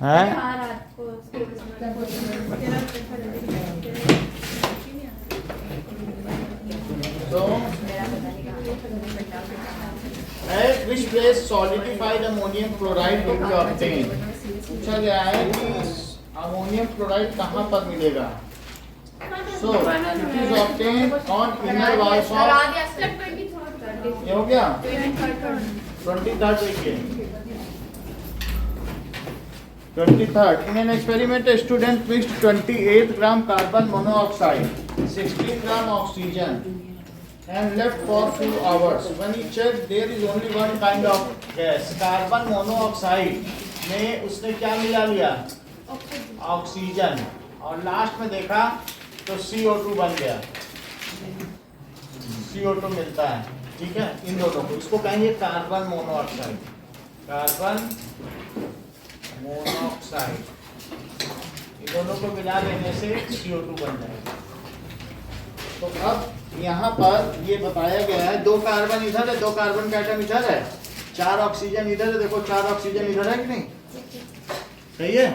है। So at which place solidified ammonium chloride will be obtained? पूछा गया है कि अमोनियम क्लोराइड कहाँ पर मिलेगा। So it is obtained on inner walls of, ये हो गया 23rd देखिए 23rd। In an experiment a student mixed 28 gram carbon monoxide, 16 gram oxygen and left for few hours. When he checked there is only one kind of gas, carbon monoxide में उसने क्या मिला लिया, oxygen, और last में देखा तो CO2 बन गया, CO2 मिलता है, ठीक है। इन दोनों को इसको कहेंगे कार्बन मोनोऑक्साइड, कार्बन मोनोऑक्साइड, इन दोनों को मिला लेने से CO2 बन जाएगा। तो अब यहाँ पर ये बताया गया है, 2 कार्बन इधर है, 2 कार्बन का एटम इधर है, 4 ऑक्सीजन इधर है, देखो 4 ऑक्सीजन इधर है कि नहीं, सही है।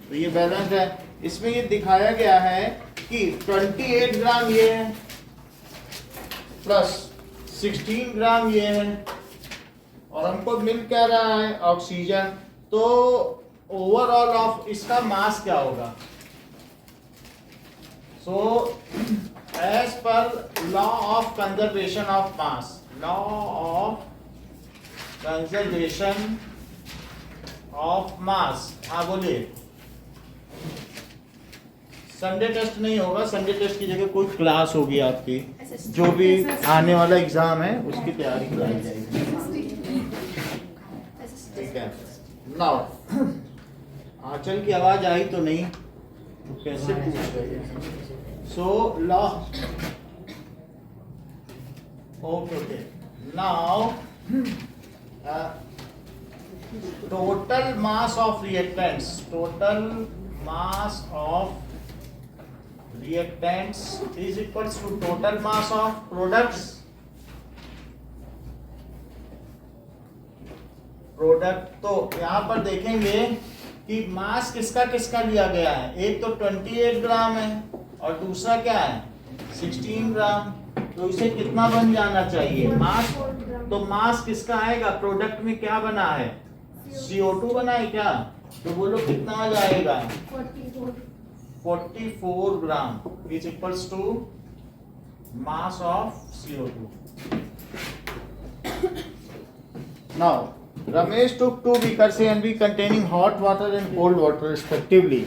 तो ये बैलेंस है। इसमें ये दिखाया गया है कि 28 ग्राम ये है प्लस 16 ग्राम ये है, और हमको मिल क्या रहा है, ऑक्सीजन। तो ओवरऑल ऑफ इसका मास क्या होगा। So as per law of conservation of mass, law of conservation of mass, हाँ बोलिए। संडे टेस्ट नहीं होगा, संडे टेस्ट की जगह कोई क्लास होगी आपकी, जो भी आने वाला एग्जाम है उसकी तैयारी कराई जाएगी, ठीक है। नाउ आंचल की आवाज आई तो नहीं, तो कैसे पूछ रही है। So law, okay now total mass of reactants, total mass of reactants is equals to total mass of products, तो यहाँ पर देखेंगे कि मास किसका किसका लिया गया है, एक तो 28 ग्राम है और दूसरा क्या है 16 ग्राम। तो इसे कितना बन जाना चाहिए मास, तो मास किसका आएगा, प्रोडक्ट में क्या बना है, CO2 बना है क्या, तो बोलो कितना आ जाएगा, 44 ग्राम is equals to mass of CO2. Now Ramesh took 2 beakers A and B containing hot water and cold water respectively.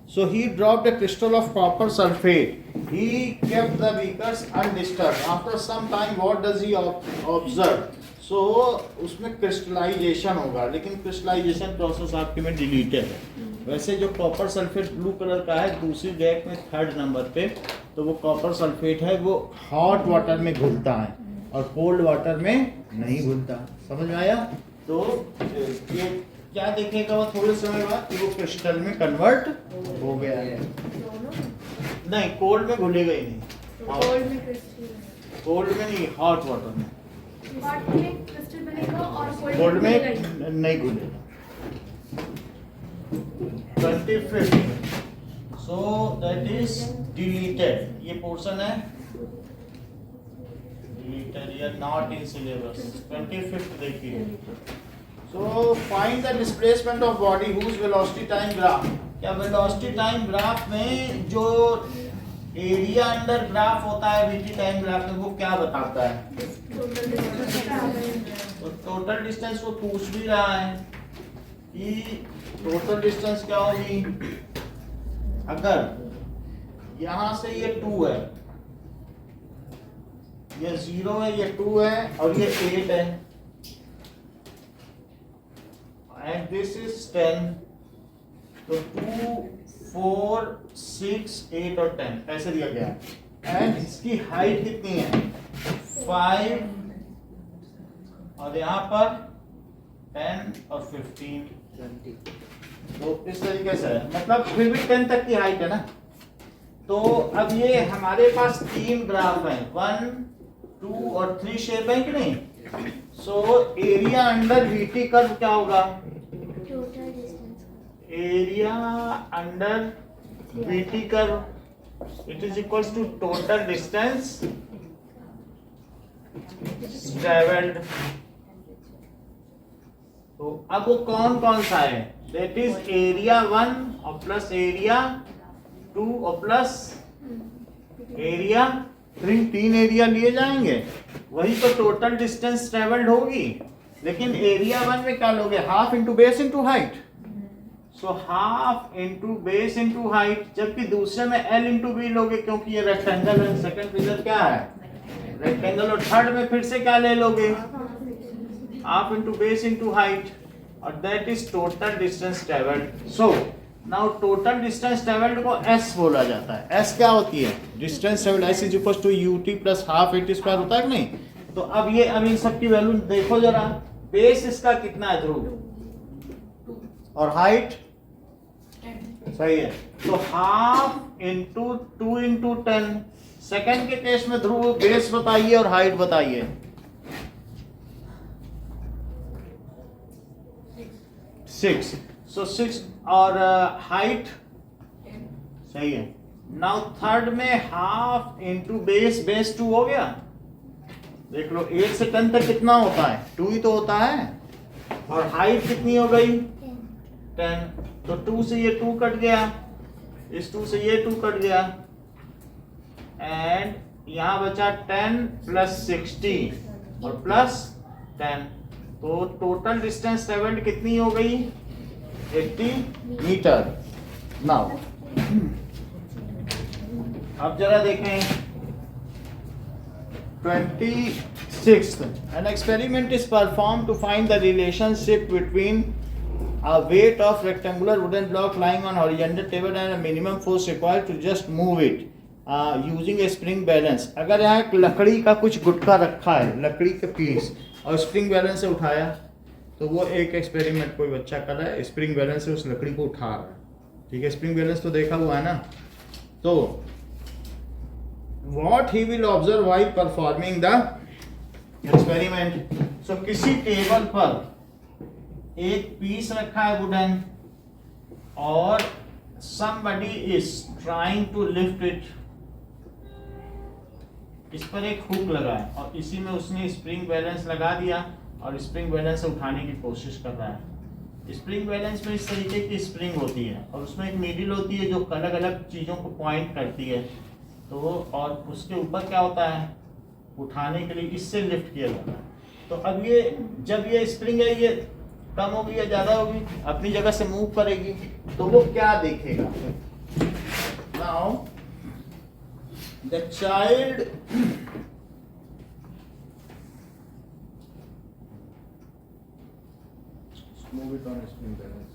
So he dropped a crystal of copper sulfate. He kept the beakers undisturbed. After some time what does he observe? So उसमें crystallisation होगा, लेकिन crystallisation process आपके में deleted है। वैसे जो copper sulphate blue colour का है दूसरी रैक में 3rd नंबर पे, तो वो कॉपर सल्फेट है, वो हॉट वाटर में घुलता है और कोल्ड वाटर में नहीं घुलता। समझ में आया। तो ये क्या देखेगा वो थोड़े समय बाद कि वो क्रिस्टल में कन्वर्ट हो गया है। नहीं, कोल्ड में घुलेगा ही नहीं, कोल्ड में नहीं, हॉट वाटर में, क्रिस्टल बनेगा और कोल्ड में नहीं घुलेगा। 25th, so that is deleted, ये पोर्शन है deleted, ये not in syllabus। 25th देखिए, so find the displacement of body whose velocity time graph, क्या वेलोसिटी टाइम ग्राफ में जो एरिया अंडर ग्राफ होता है VT टाइम ग्राफ में, वो क्या बताता है, तो टोटल डिस्टेंस वो पूछ भी रहा है कि टोटल डिस्टेंस क्या होगी। अगर यहां से ये 2 है, ये 0 है, ये 2 है और ये 8 है, एंड दिस इज 10, तो 2 4 6 8 और 10 ऐसे दिया गया है। एंड इसकी हाइट कितनी है 5, और यहाँ पर 10 और 15 तो इस तरीके से है, मतलब फिर भी 10 तक की हाइट है ना। तो अब ये हमारे पास 3 ग्राफ हैं, 1 2 और 3 शेप है कि नहीं। So area under VT curve क्या होगा, area under BT curve, it is equals to total distance traveled. तो अब वो कौन कौन सा है? That is area 1 और प्लस area 2 और प्लस area 3, 3 एरिया लिए जाएंगे, वही तो टोटल डिस्टेंस ट्रेवल्ड होगी। लेकिन एरिया 1 में क्या लोगे? Half into base into height. So half into base into height, जबकि दूसरे में एल इंटू बी लोगे, क्योंकि ये रेक्टेंगल है। सेकंड फिगर क्या है? रेक्टेंगल। और थर्ड में फिर से क्या ले लोगे? Half into base into height, और that is total distance travelled. So now total distance travelled को एस बोला जाता है। एस क्या होती है? Distance travelled. S is equal to UT plus half AT square होता है कि नहीं? तो अब इन सब की वैल्यू देखो जरा। बेस इसका कितना है ध्रुव, और हाइट सही है, तो हाफ इंटू 2 इंटू 10। सेकेंड के केस में ध्रुव बेस बताइए और हाइट बताइए। 6, सो 6 और हाइट सही है। नाउ थर्ड में हाफ इंटू बेस, बेस 2 हो गया। देख लो 8 से 10 तक कितना होता है? 2 ही तो होता है। और हाइट कितनी हो गई? 10। तो 2 से ये 2 कट गया, इस 2 से ये 2 कट गया, एंड यहां बचा 10 प्लस 60 और प्लस 10। तो टोटल डिस्टेंस ट्रेवल्ड कितनी हो गई? 80 मीटर। नाउ अब जरा देखें 26th. An experiment is performed to find the relationship between a weight of rectangular wooden block lying on horizontal table and a minimum force required to just move it using a spring balance. अगर यहाँ एक लकड़ी का कुछ गुटका रखा है, लकड़ी के पीस, और स्प्रिंग बैलेंस से उठाया, तो वो एक एक्सपेरिमेंट कोई बच्चा कर रहा है, स्प्रिंग बैलेंस से उस लकड़ी को उठा रहा है। ठीक है, स्प्रिंग बैलेंस तो देखा हुआ है ना। तो what he will observe while performing the experiment. So किसी टेबल पर एक पीस रखा है वुडन, और somebody is trying to lift it. इस पर एक हुक लगा है और इसी में उसने स्प्रिंग बैलेंस लगा दिया और स्प्रिंग बैलेंस से उठाने की कोशिश कर रहा है। स्प्रिंग बैलेंस में इस तरीके की स्प्रिंग होती है और उसमें एक नीडल होती है जो अलग अलग चीज़ों को पॉइंट करती है। तो और उसके ऊपर क्या होता है? उठाने के लिए इससे लिफ्ट किया जाता है। तो अब ये जब ये स्प्रिंग है, ये कम होगी या ज़्यादा होगी? अपनी जगह से मूव करेगी, तो वो क्या देखेगा? Now the child move it on spring balance.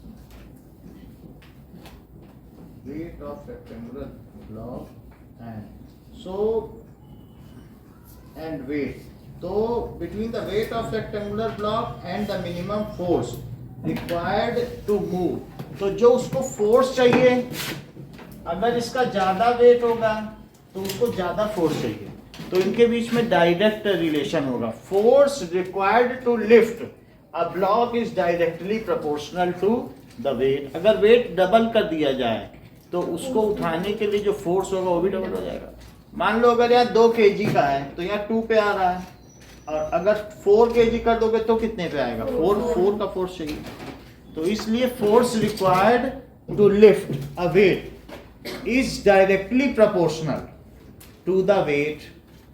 Weight of rectangular block and weight. So between the weight of rectangular block and the minimum force required to move. तो जो उसको फोर्स चाहिए, अगर इसका ज्यादा वेट होगा तो उसको ज्यादा फोर्स चाहिए, तो इनके बीच में डायरेक्ट रिलेशन होगा। Force required to lift a block is directly proportional to the weight. अगर वेट डबल कर दिया जाए तो उसको उठाने के लिए जो फोर्स होगा वो भी डबल हो जाएगा। मान लो अगर यहाँ 2 kg का है तो यहाँ 2 पे आ रहा है, और अगर 4 kg कर दोगे तो कितने पे आएगा? 4 का फोर्स चाहिए। तो इसलिए force required to lift a weight is directly proportional to the weight.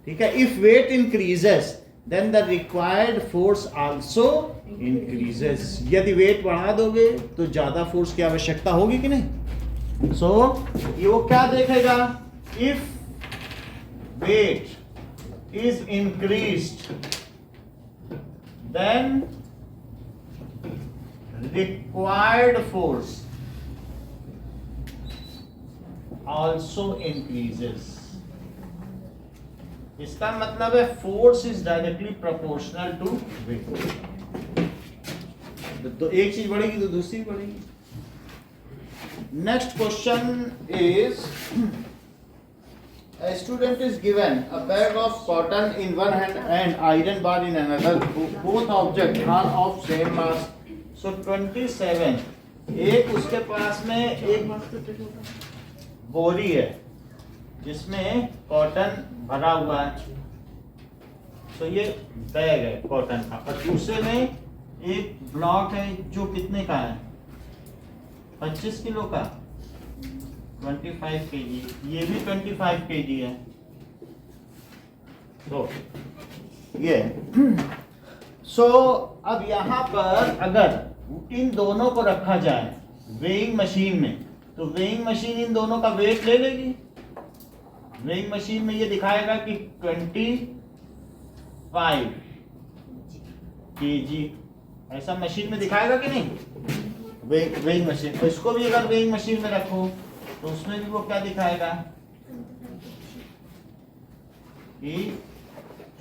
ठीक है, if weight increases then the required force also increases. यदि वेट बढ़ा दोगे तो ज्यादा फोर्स की आवश्यकता होगी कि नहीं? सो ये वो क्या देखेगा? If weight is increased then required force also increases. इसका मतलब है force is directly proportional to weight. तो एक चीज बढ़ेगी तो दूसरी बढ़ेगी। Next question is a student is given a bag of cotton in one hand and iron bar in another. Both objects are of same mass. So 27 एक उसके पास में एक बोरी है जिसमें कॉटन भरा हुआ है, तो ये बैग है कॉटन का, और दूसरे में एक ब्लॉक है जो कितने का है, 25 किलो का, 25 केजी, ये भी 25 केजी है। तो ये अब यहाँ पर अगर इन दोनों को रखा जाए वेइंग मशीन में, तो वेइंग मशीन इन दोनों का वेट ले लेगी। वेइंग मशीन में ये दिखाएगा कि 25 केजी, ऐसा मशीन में दिखाएगा कि नहीं, वेइंग मशीन। तो इसको भी अगर वेइंग मशीन में रखो तो उसमें भी वो क्या दिखाएगा कि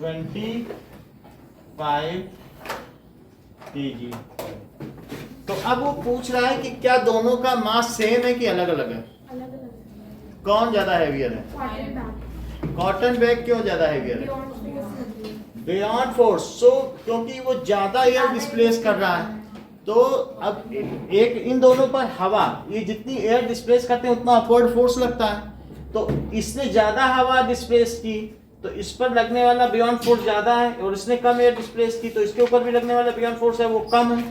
25 केजी। तो अब वो पूछ रहा है कि क्या दोनों का मास सेम है कि अलग अलग है, अलग अलग कौन ज्यादा हैवियर है। कॉटन बैग कॉटन बैग क्यों ज्यादा हैवियर है, बियॉन्ड फोर्स बियॉन्ड फोर्स। सो क्योंकि वो ज्यादा एयर डिस्प्लेस कर रहा है, तो अब एक इन दोनों पर हवा, ये जितनी एयर डिस्प्लेस करते हैं उतना अपवर्ड फोर्स लगता है, तो इसने ज्यादा हवा डिस्प्लेस की तो इस पर लगने वाला बियॉन्ड फोर्स ज्यादा है, और इसने कम एयर डिस्प्लेस की तो इसके ऊपर भी लगने वाला बियॉन्ड फोर्स है वो कम है।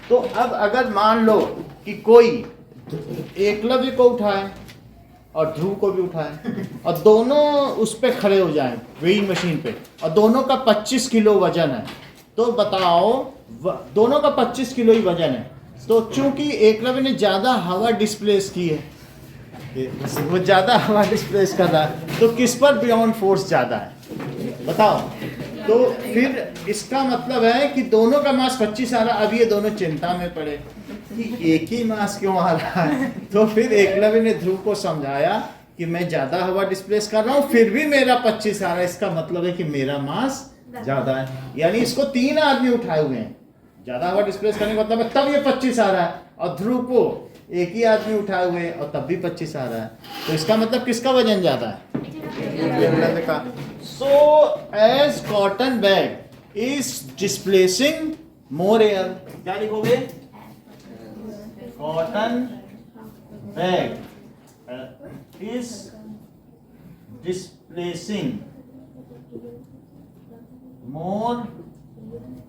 तो अब अगर मान लो कि कोई एकलव्य को उठाए और ध्रुव को भी उठाए और दोनों उस पे खड़े हो जाएं वेइंग मशीन पे, और दोनों का 25 किलो वजन है, तो बताओ दोनों का 25 किलो ही वजन है, तो चूंकि एकलव्य ने ज्यादा हवा डिस्प्लेस की है, वो ज्यादा हवा डिस्प्लेस कर रहा है, तो किस पर बियॉन्ड फोर्स ज्यादा है बताओ। तो फिर इसका मतलब है कि दोनों का मास 25 आ रहा। अब ये दोनों चिंता में पड़े कि एक ही मास क्यों आ रहा है, तो फिर एकलव्य ने ध्रुव को समझाया कि मैं ज्यादा हवा डिस्प्लेस कर रहा हूँ फिर भी मेरा 25 आ रहा है, इसका मतलब है कि मेरा मास ज्यादा है। यानी इसको 3 आदमी उठाए हुए हैं, ज्यादा हवा डिस्प्लेस करने का मतलब है तब ये 25 आ रहा है, और ध्रुव को एक ही आदमी उठाए हुए हैं और तब भी 25 आ रहा है, तो इसका मतलब किसका वजन ज्यादा है, एकलव्य का। So as cotton bag is displacing more air, क्या लिखोगे, cotton bag is displacing more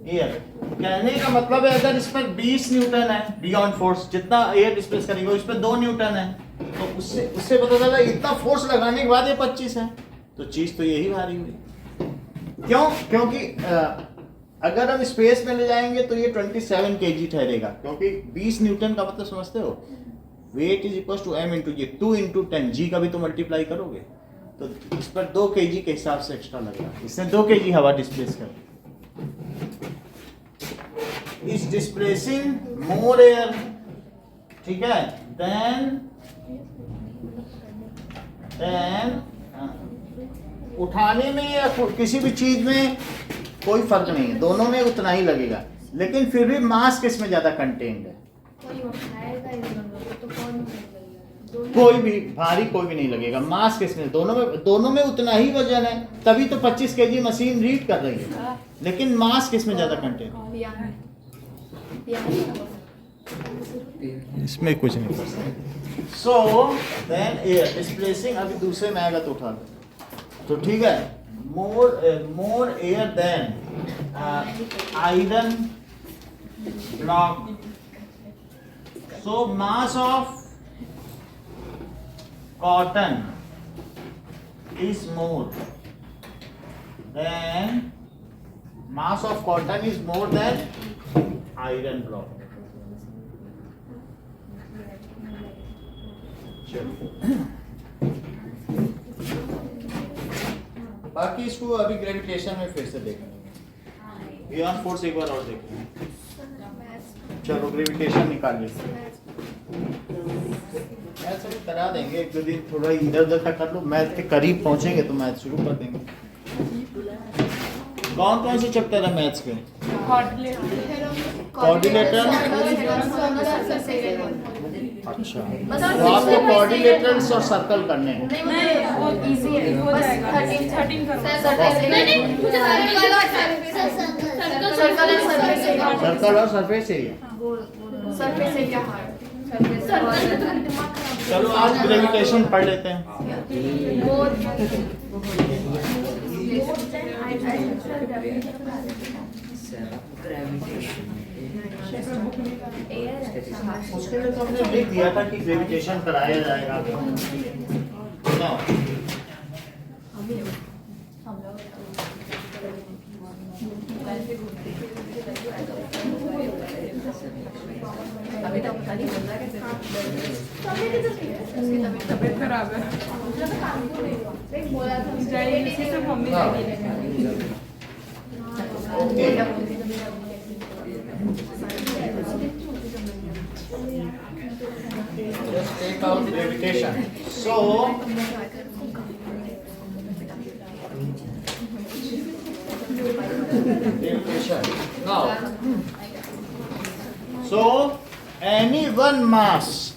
air. कहने का मतलब है अगर इस पर 20 न्यूटन है बियॉन्ड फोर्स, जितना एयर डिस्प्लेस करेंगे इस पर 2 न्यूटन है, तो उससे पता चला इतना फोर्स लगाने के बाद ये 25 है, तो चीज तो यही भारी हुई। क्यों, क्योंकि अगर हम स्पेस में ले जाएंगे तो ये 27 केजी ठहरेगा, क्योंकि 20 न्यूटन का मतलब समझते हो, wait is equal to m into ji, 2 into 10, जी का भी तो मल्टीप्लाई करोगे, तो इस पर 2 केजी के हिसाब से एक्स्ट्रा लगेगा, इसने 2 केजी हवा डिस्प्लेस कर, इज डिस्प्लेसिंग मोर एयर, ठीक है, देन उठाने में या किसी भी चीज में कोई फर्क नहीं है, दोनों में उतना ही लगेगा, लेकिन फिर भी मास किस में ज्यादा कंटेन्ड है, कोई उठाएगा इन दोनों को तो कौन उठाएगा, कोई भी भारी कोई भी नहीं लगेगा, मास किस में, दोनों में उतना ही वजन है, तभी तो 25 केजी मशीन रीड कर रही है, लेकिन मास किस में ज्यादा कंटेन्ड, इसमें कुछ नहीं कर सकते। सो देन एयर डिस्प्लेसिंग, अभी दूसरे में आएगा तो उठा लो, तो ठीक है, more air than iron block, so mass of cotton is more than mass of cotton is more than iron block. बाकी इसको अभी ग्रेविटेशन में फिर से देखेंगे, बियॉन्ड फोर्स एक बार और देखेंगे। चलो ग्रेविटेशन निकालिए, मैथ अभी करा देंगे, एक दो दिन थोड़ा इधर उधर का कर लो, मैथ के करीब पहुंचेंगे तो मैथ शुरू कर देंगे। कौन कौन से चैप्टर है मैथ्स के, कोऑर्डिनेटर, अच्छा, तो आपको कोऑर्डिनेटर्स और सर्कल करने हैं, वो इजी है, हो जाएगा, 13 करो। Circle and surface area. Circle और surface area. Surface area hard. चलो आज ग्रेविटेशन पढ़ लेते हैं। उसके लिए तो हमने लिख दिया था कि ग्रेविटेशन कराया जाएगा। Now, तबीयत खराब है इसी से mummy just take out gravitation. So, gravitation. Now, so any one mass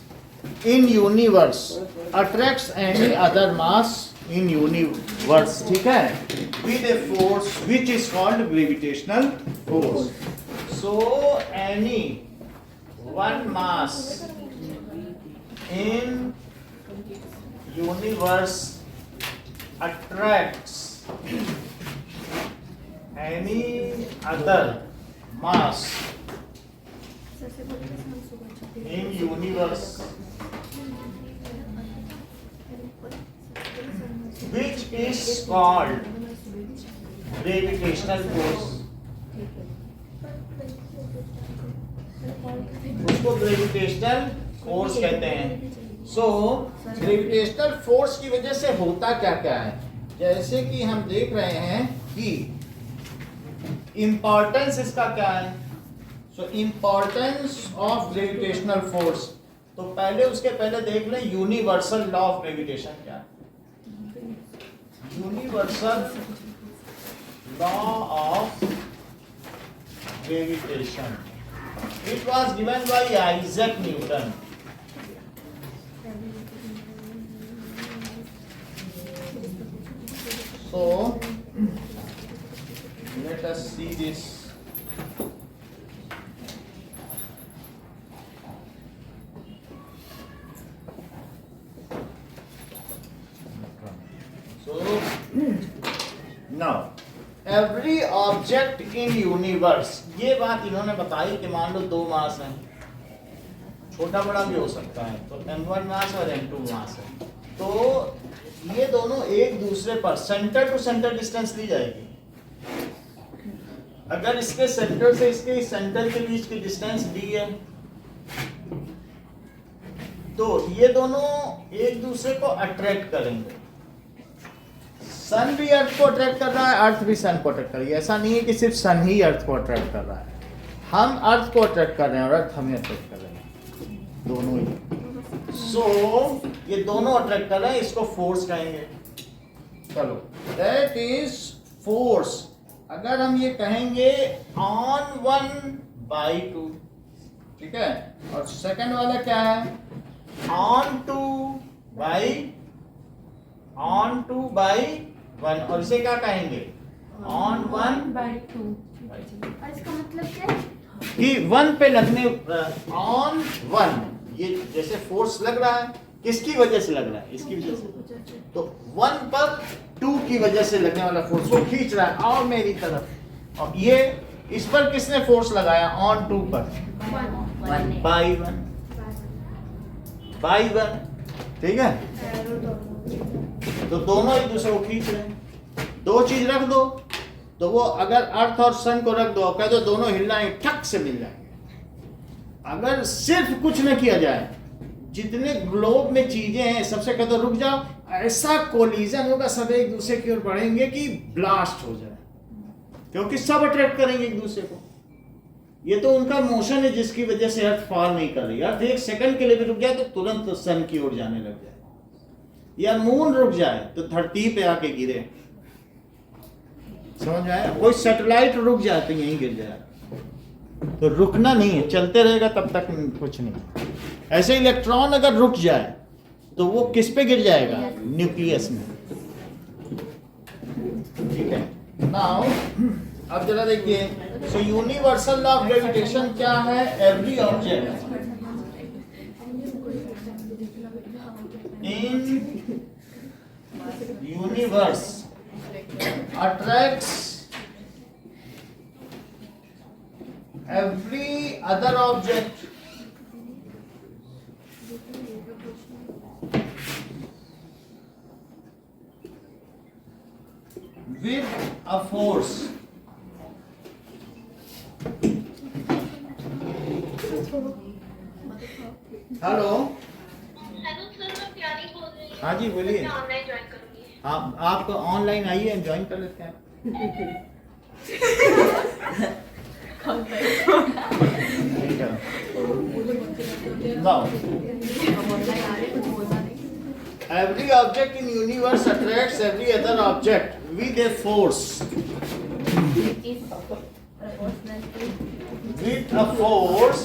in universe attracts any other mass in universe. ठीक है? With a force which is called gravitational force. So any one mass in universe attracts any other mass in universe which is called gravitational force. उसको gravitational force कहते हैं। So gravitational force की वजह से होता क्या क्या है, जैसे कि हम देख रहे हैं कि इंपॉर्टेंस इसका क्या है। सो इंपॉर्टेंस ऑफ ग्रेविटेशनल फोर्स, तो पहले उसके पहले देख लें यूनिवर्सल लॉ ऑफ ग्रेविटेशन क्या है। Universal law of gravitation, it was given by Isaac Newton. So let us see this. So now every object in universe, ये बात इन्होंने बताई कि मान लो दो मास हैं, छोटा बड़ा भी हो सकता है, तो m1 मास और m2 मास है, तो ये दोनों एक दूसरे पर सेंटर टू सेंटर डिस्टेंस ली जाएगी। अगर इसके सेंटर से इसके सेंटर के बीच की डिस्टेंस दी है, तो ये दोनों एक दूसरे को अट्रैक्ट करेंगे। सन भी अर्थ को अट्रैक्ट कर रहा है, अर्थ भी सन को अट्रैक्ट कर रही है। ऐसा नहीं है कि सिर्फ सन ही अर्थ को अट्रैक्ट कर रहा है, हम अर्थ को अट्रैक्ट कर रहे हैं और अर्थ हमें अट्रैक्ट कर रहे हैं, दोनों ही। सो ये दोनों अट्रैक्ट कर रहे हैं, इसको फोर्स कहेंगे। चलो, दैट इज फोर्स। अगर हम ये कहेंगे ऑन 1/2, ठीक है, और सेकंड वाला क्या है, ऑन 2/1, और इसे क्या कहेंगे, ऑन 1/2। और इसका मतलब क्या है? कि 1 पे लगने, ऑन 1, ये जैसे फोर्स लग रहा है, किसकी वजह से लग रहा है, इसकी वजह से, तो 1 पर 2 की वजह से लगने वाला फोर्स वो खींच रहा है और मेरी तरफ, और ये इस पर किसने फोर्स लगाया, ऑन 2 पर 1/1, ठीक है। तो दोनों एक दूसरे को खींच रहे हैं। दो चीज रख दो, तो वो अगर अर्थ और सन को रख दो, कह दो दोनों हिलना है, ठक से मिल जाएंगे। अगर सिर्फ कुछ न किया जाए, जितने ग्लोब में चीजें हैं सबसे कह दो रुक जाओ, ऐसा कोलिजन होगा, सब एक दूसरे की ओर बढ़ेंगे कि ब्लास्ट हो जाए, क्योंकि सब अट्रैक्ट करेंगे एक दूसरे को। ये तो उनका मोशन है जिसकी वजह से अर्थ फॉल नहीं कर रही। अर्थ एक सेकंड के लिए भी रुक जाए तो तुरंत सन की ओर जाने लग जाए, या मून रुक जाए तो धरती पे आके गिरे, समझ में आया। कोई सैटेलाइट रुक जाए तो यहीं गिर जाए, तो रुकना नहीं है, चलते रहेगा तब तक कुछ नहीं। ऐसे इलेक्ट्रॉन अगर रुक जाए तो वो किस पे गिर जाएगा, न्यूक्लियस में, ठीक है। नाउ अब जरा देखिए, so universal law of gravitation क्या है? Every object in universe attracts every other object with a force hello hello sir, मैं प्यारी बोल रही हूँ। हाँ जी, बोलिए। मैं ऑनलाइन ज्वाइन करूँगी। आप ऑनलाइन आइए, हम ज्वाइन कर लेते हैं। Now, every object in universe attracts every other object with a force. With a force,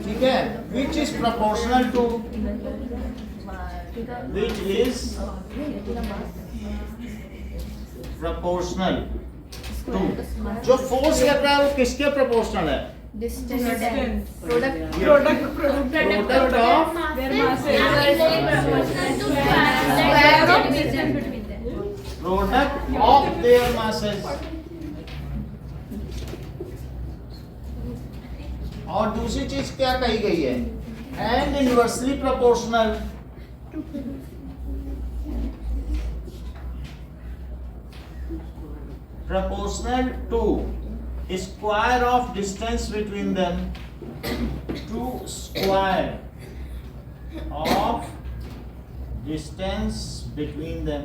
ठीक है, which is proportional to, which is proportional to, जो फोर्स कर रहा है वो किसके प्रोपोर्शनल है? Distance. Product product of product of their masses. और दूसरी चीज क्या कही गई है? And inversely proportional. Proportional to square of distance between them, to square of distance between them।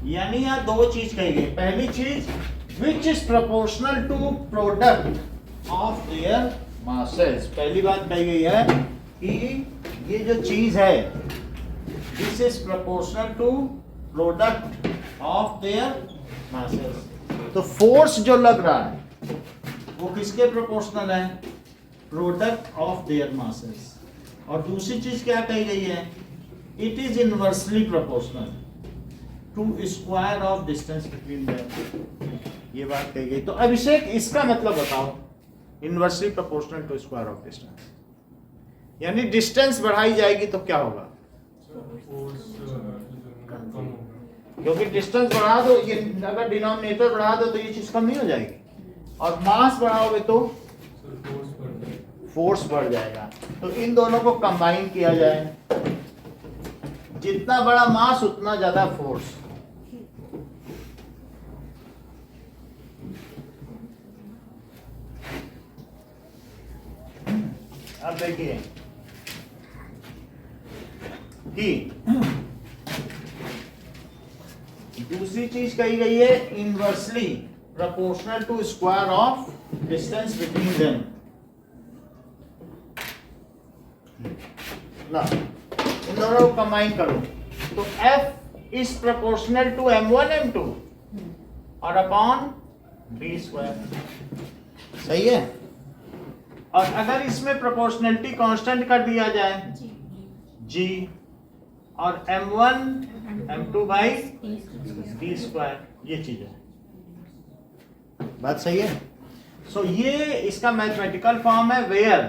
यानी यहाँ दो चीज कही गई। पहली चीज which is proportional to product of their masses। पहली बात कही गई है कि ये जो चीज है this is proportional to product of their masses। तो फोर्स जो लग रहा है वो किसके प्रोपोर्शनल है? Product of their masses. और दूसरी चीज क्या कही गई है? It is inversely proportional to square of distance between them. ये बात कही गई। तो अभिषेक, इसका मतलब बताओ, inversely proportional to square of distance, यानी डिस्टेंस बढ़ाई जाएगी तो क्या होगा? क्योंकि डिस्टेंस बढ़ा दो, ये अगर डिनोमिनेटर बढ़ा दो तो ये चीज कम नहीं हो जाएगी, और मास बढ़ाओगे तो फोर्स बढ़ जाएगा। तो इन दोनों को कंबाइन किया जाए, जितना बड़ा मास उतना ज्यादा फोर्स। अब देखिए कि दूसरी चीज कही गई है inversely proportional to square of distance between them. ना इन दोनों को कंबाइन करो तो F is proportional to M1 M2 और अपॉन B स्क्वायर। सही है। और अगर इसमें प्रोपोर्शनलिटी कांस्टेंट कर दिया जाए G और M1 M2 by D square, ये चीज है। बात सही है। सो ये इसका मैथमेटिकल फॉर्म है वेयर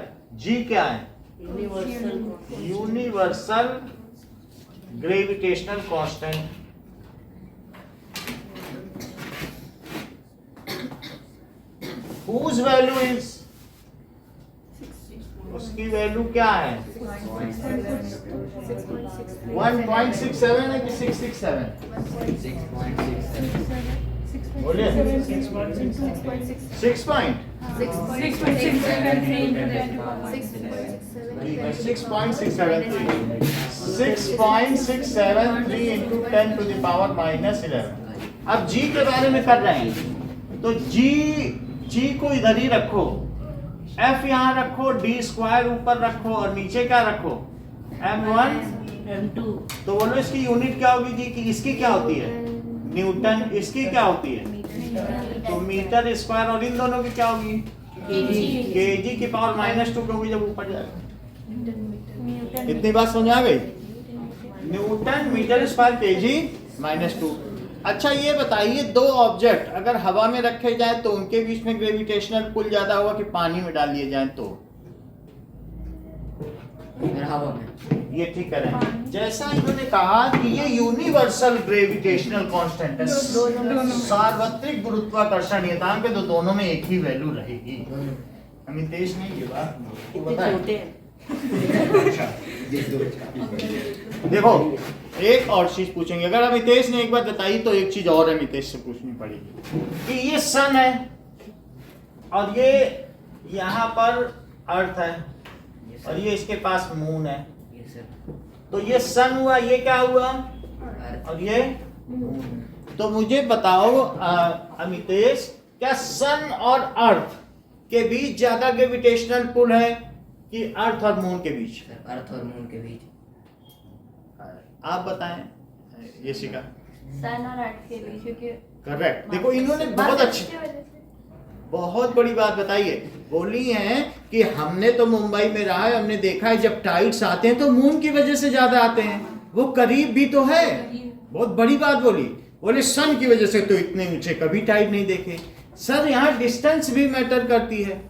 G क्या है? Universal gravitational constant. whose value is, उसकी वैल्यू क्या है? 1.67 है कि 667? बोलिए। 6 point 6.673 into 10 to the power -11। अब G के बारे में कर रहे हैं तो G को इधर ही रखो, F यहाँ रखो, D स्क्वायर ऊपर रखो और नीचे क्या रखो? M1 M2। तो बोलो इसकी यूनिट क्या होगी जी? कि इसकी क्या होती है? न्यूटन। इसकी क्या होती है? तो मीटर स्क्वायर। और इन दोनों की क्या होगी? केजी की पावर -2 क्योंकि जब ऊपर जाएगा। इतनी बात समझ आ गई? Newton metre square kg -2। अच्छा ये बताइए, दो ऑब्जेक्ट अगर हवा में रखे जाए तो उनके बीच में ग्रेविटेशनल पुल ज्यादा होगा कि पानी में डाल दिए जाए तो? हवा में। ये ठीक करें। जैसा इन्होंने कहा कि ये यूनिवर्सल ग्रेविटेशनल कांस्टेंट है, सार्वत्रिक गुरुत्वाकर्षण नियतांक है, तो दोनों में एक ही वैल्यू रहेगी। अमितेश ने ये बात को बताया। अच्छा देखो, एक और चीज पूछेंगे। अगर अमितेश ने एक बात बताई तो एक चीज और अमितेश से पूछनी पड़ेगी कि ये सन है और ये यहाँ पर अर्थ है और ये इसके पास मून है, तो ये सन हुआ, ये क्या हुआ और ये मून। तो मुझे बताओ अमितेश, क्या सन और अर्थ के बीच ज्यादा ग्रेविटेशनल पुल है कि अर्थ और मून के बीच? अर्थ और मून के बीच। आप बताएं ये शिका। सन और अर्थ के बीच, क्योंकि करेक्ट। देखो इन्होंने बहुत अच्छी, बहुत बड़ी बात बताई है। बोली है कि हमने तो मुंबई में रहा है, हमने देखा है जब टाइड्स आते हैं तो मून की वजह से ज्यादा आते हैं, वो करीब भी तो है। बहुत बड़ी बात बोली। बोले सन की वजह से तो इतने ऊंचे कभी टाइड नहीं देखे। सर यहाँ डिस्टेंस भी मैटर करती है।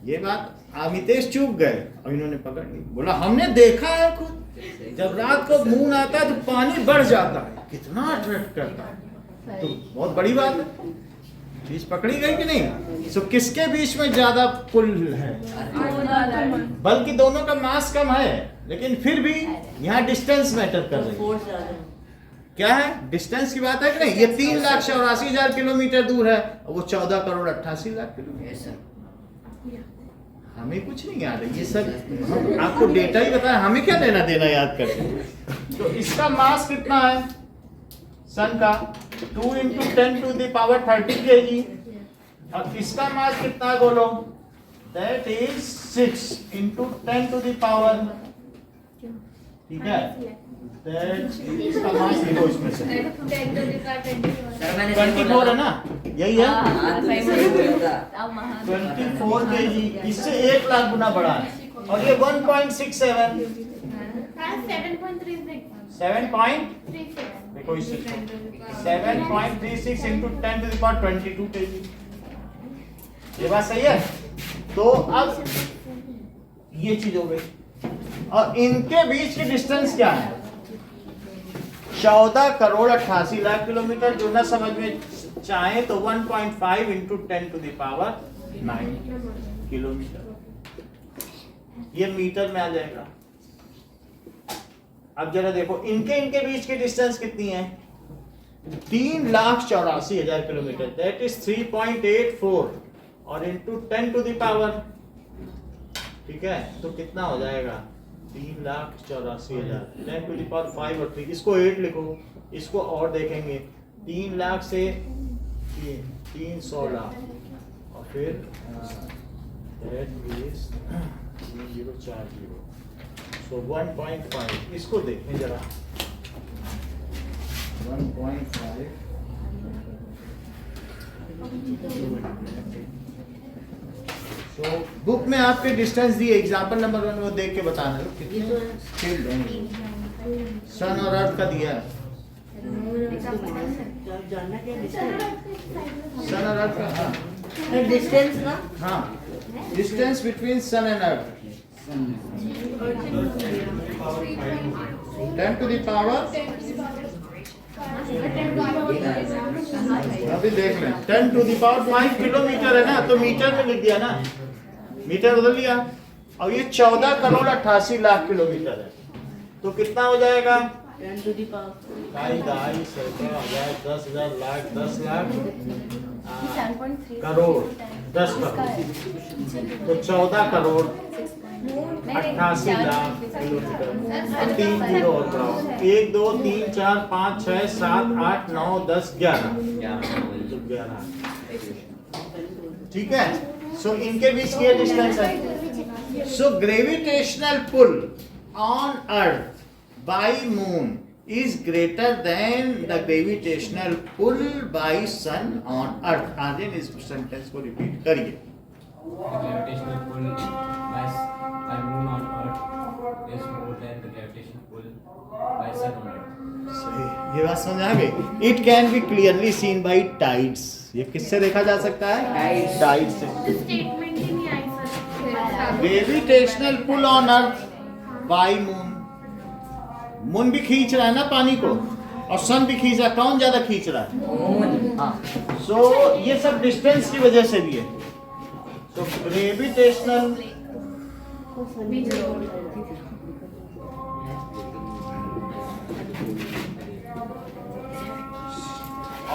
ये बात अमितेश चूक गए और इन्होंने पकड़ ली। बोला हमने देखा है खुद, जब रात को मून आता है तो पानी बढ़ जाता है, कितना अट्रैक्ट करता है। तो बहुत बड़ी बात है, चीज पकड़ी गई कि नहीं? सो किसके बीच में ज्यादा पुल है? बल्कि दोनों का मास कम है, लेकिन फिर भी यहाँ डिस्टेंस मैटर कर रही है। क्या है? डिस्टेंस की बात है कि नहीं? ये 3,84,000 किलोमीटर दूर है और वो 14,88,00,000 किलोमीटर। हमें कुछ नहीं याद है, ये सब हम आपको डेटा ही बताया, हमें क्या लेना देना याद करके। तो इसका मास कितना है सन का? 2 × 10⁻30 kg। और इसका मास कितना है बोलो? दैट इज 6 × 10⁻, ठीक है? इसका मास देखो इसमें से 24 है ना, यही है 24 kg। इससे 1 लाख गुना बड़ा है। और ये 1.67 देखो इससे 7.36 × 10⁻22 kg। ये बात सही है? तो अब ये चीज हो गई। और इनके बीच की डिस्टेंस क्या है? 14,88,00,000 किलोमीटर। जो ना समझ में चाहे तो 1.5 × 10⁹ किलोमीटर, ये मीटर में आ जाएगा। अब जरा देखो इनके बीच की डिस्टेंस कितनी है? 3,84,000 किलोमीटर, दैट इज 3.84 और इंटू 10⁻, ठीक है? तो कितना हो जाएगा? 3,84,000 10⁵ और 3, इसको 8 लिखो, इसको और देखेंगे। 3 लाख से 300 लाख और फिर 3040, सो 1.5। इसको देखें जरा, 1.5 तो बुक में आपके डिस्टेंस दिए, एग्जांपल नंबर 1 वो देख के बताना। सन और अर्थ का दिया है, सन और अर्थ का। हाँ डिस्टेंस ना, हाँ, distance between sun and earth 10⁻। अभी देख लें, 10⁵ किलोमीटर है ना, तो मीटर में लिख दिया ना, मीटर बदल लिया। और ये 14,88,00,000 किलोमीटर है, तो कितना हो जाएगा? 2.5 10,000 10,000 लाख 10 लाख करोड़ 10 करोड़, तो 14 करोड़ 88 लाख किलोमीटर। 3 जीरो और बढ़ाओ, 1 2 3 4 5 6 7 8 9 10 11, ठीक है? सो इनके बीच की डिस्टेंस है। So gravitational pull on earth by moon is greater than the gravitational pull by sun on earth। आगे इस सेंटेंस को रिपीट करिए। The gravitational pull by moon on earth is more than the gravitational pull by sun on earth। सही, ये बात समझ आ गई? It can be clearly seen by tides. ये किससे देखा जा सकता है? Tides. टाइड्स से। स्टेटमेंट ही नहीं आई sir. Gravitational pull on earth by moon. Moon भी खींच रहा है ना पानी को, और सन भी खींच रहा है। कौन ज्यादा खींच रहा है? मून। हाँ, सो ये सब डिस्टेंस की वजह से भी है। तो gravitational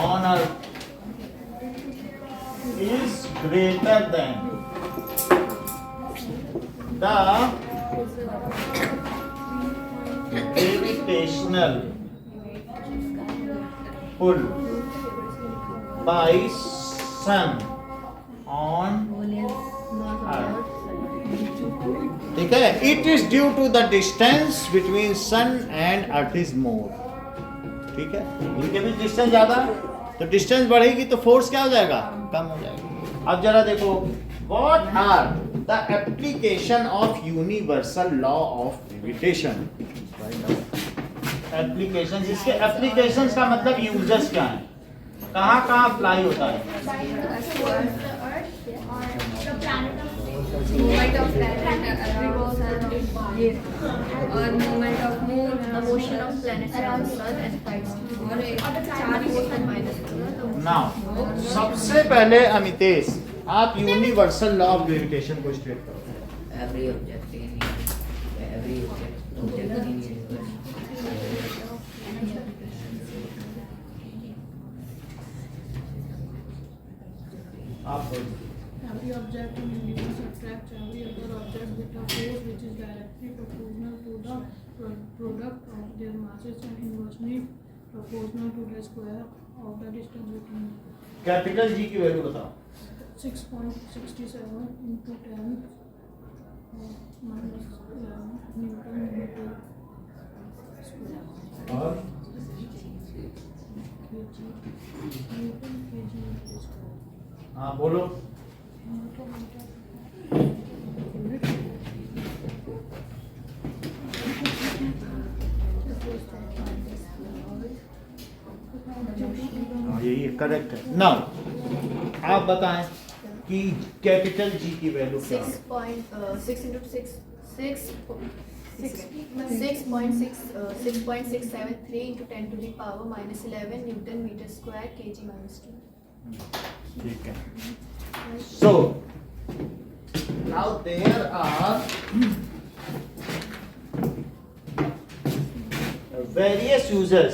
on earth is greater than the gravitational pull by sun on earth. ठीक है? It is due to the distance between sun and earth is more. ठीक है? इनके बीच डिस्टेंस ज्यादा है, तो डिस्टेंस बढ़ेगी तो फोर्स क्या हो जाएगा? कम हो जाएगा। अब जरा देखो, what are the application of universal law of gravitation? Application, इसके एप्लीकेशंस का मतलब यूजर्स क्या है, कहाँ कहाँ अप्लाई होता है? Movement of planet revolves around और movement of moon, the motion of planets around sun and tides और चार plus and minus। नाउ सबसे पहले अमितेश, आप यूनिवर्सल लॉ ऑफ ग्रेविटेशन को स्टेट करो। Every object in universe आप बोलो। Every object in the universe attracts every other object with a force which is directly proportional to the product of their masses and inversely proportional to the square of the distance between them. Capital G की value बताओ। 6.67 into 10 minus 11 Newton meter square. और Newton kg meter square. हाँ बोलो। यही correct है। Now आप बताएं कि कैपिटल जी की वैल्यू क्या है? 6 into 6.673 into 10 to the power minus 11 Newton meter square kg minus 2। ठीक है। So now there are various users.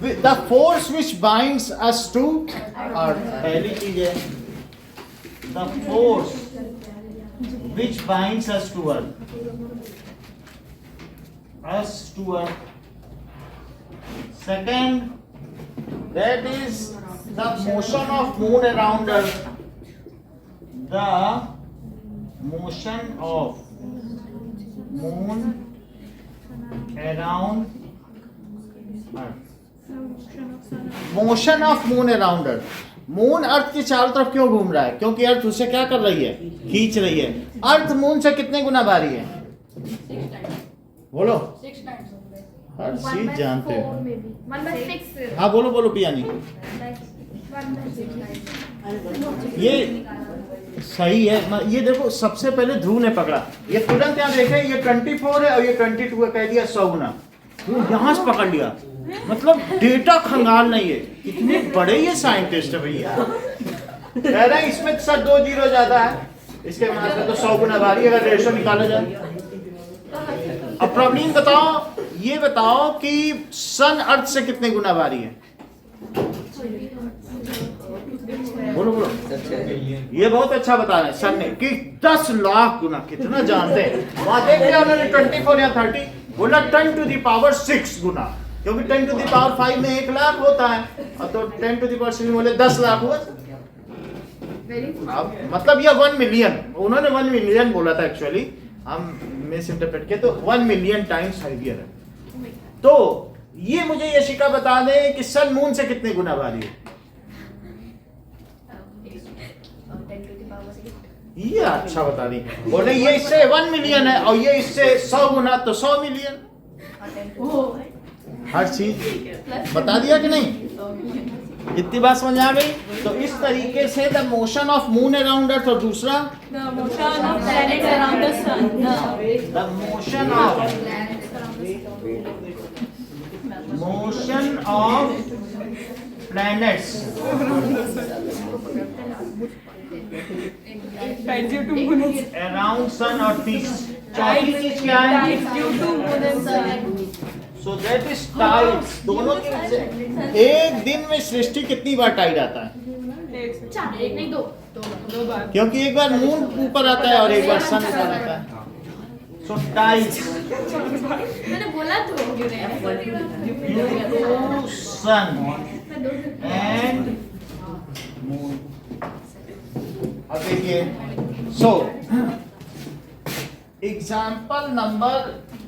The force which binds us to earth, पहली चीज है the force which binds us to earth, second, that is the motion of moon around earth, the motion of moon around earth, motion of moon around earth. Moon earth के चारों तरफ क्यों घूम रहा है? क्योंकि अर्थ उसे क्या कर रही है? खींच रही है। अर्थ मून से कितने गुना भारी है? बोलो। 6 times हर चीज जानते हो। 1/6 हाँ बोलो बोलो पियानी। 1/6 ये सही है। ये देखो, सबसे पहले ध्रुव ने पकड़ा, ये तुरंत यहाँ देखे ये 24 है और ये 22 है, कह दिया 100 गुना। यहाँ से पकड़ लिया, मतलब डेटा खंगाल नहीं है। इतने बड़े ये साइंटिस्ट है भैया। कह रहे हैं इसमें सर 2 जीरो ज्यादा है, इसके मास में तो 100 गुना भारी अगर रेशो निकाला जाए। अब प्रॉब्लम बताओ, ये बताओ कि सन अर्थ से कितने गुना भारी है? बोलो बोलो। ये बहुत अच्छा बता रहे हैं सन ने कि 10 लाख गुना। कितना जानते हैं? वहां देख लिया उन्होंने 24 या 30, बोला 10 to the power 6 गुना, क्योंकि 10 to the power 5 में 1 लाख होता है, और तो 10 to the power 6 बोले 10 लाख हुआ। अब मतलब ये 1 मिलियन, उन्होंने 1 मिलियन बोला था, एक्चुअली हम मिस इंटरप्रेट किए, तो 1 मिलियन टाइम्स हेवियर है। तो ये मुझे ये शिका बता दें कि सन मून से कितने गुना भारी है? 10 to the power 6। ये अच्छा बता दी। बोले ये इससे 1 मिलियन है और ये इससे 100 गुना, तो 100 मिलियन। और 10 to the power हर चीज बता दिया कि नहीं? इतनी बात समझ आ गई? तो इस तरीके से the motion of moon around earth, और दूसरा The motion of planets around the sun. The motion of planets Tides due to moon and around sun, और चौथी चीज क्या है? tides due to moon and sun. So that is tides. दोनों की वजह से एक दिन में सृष्टि कितनी बार टाइड आता है? एक नहीं दो दो बार. क्योंकि एक बार मून ऊपर आता है और एक बार सन ऊपर आता है। सो टाइड्स मैंने बोला तो सन एंड मून। अब देखिए, सो एग्जाम्पल नंबर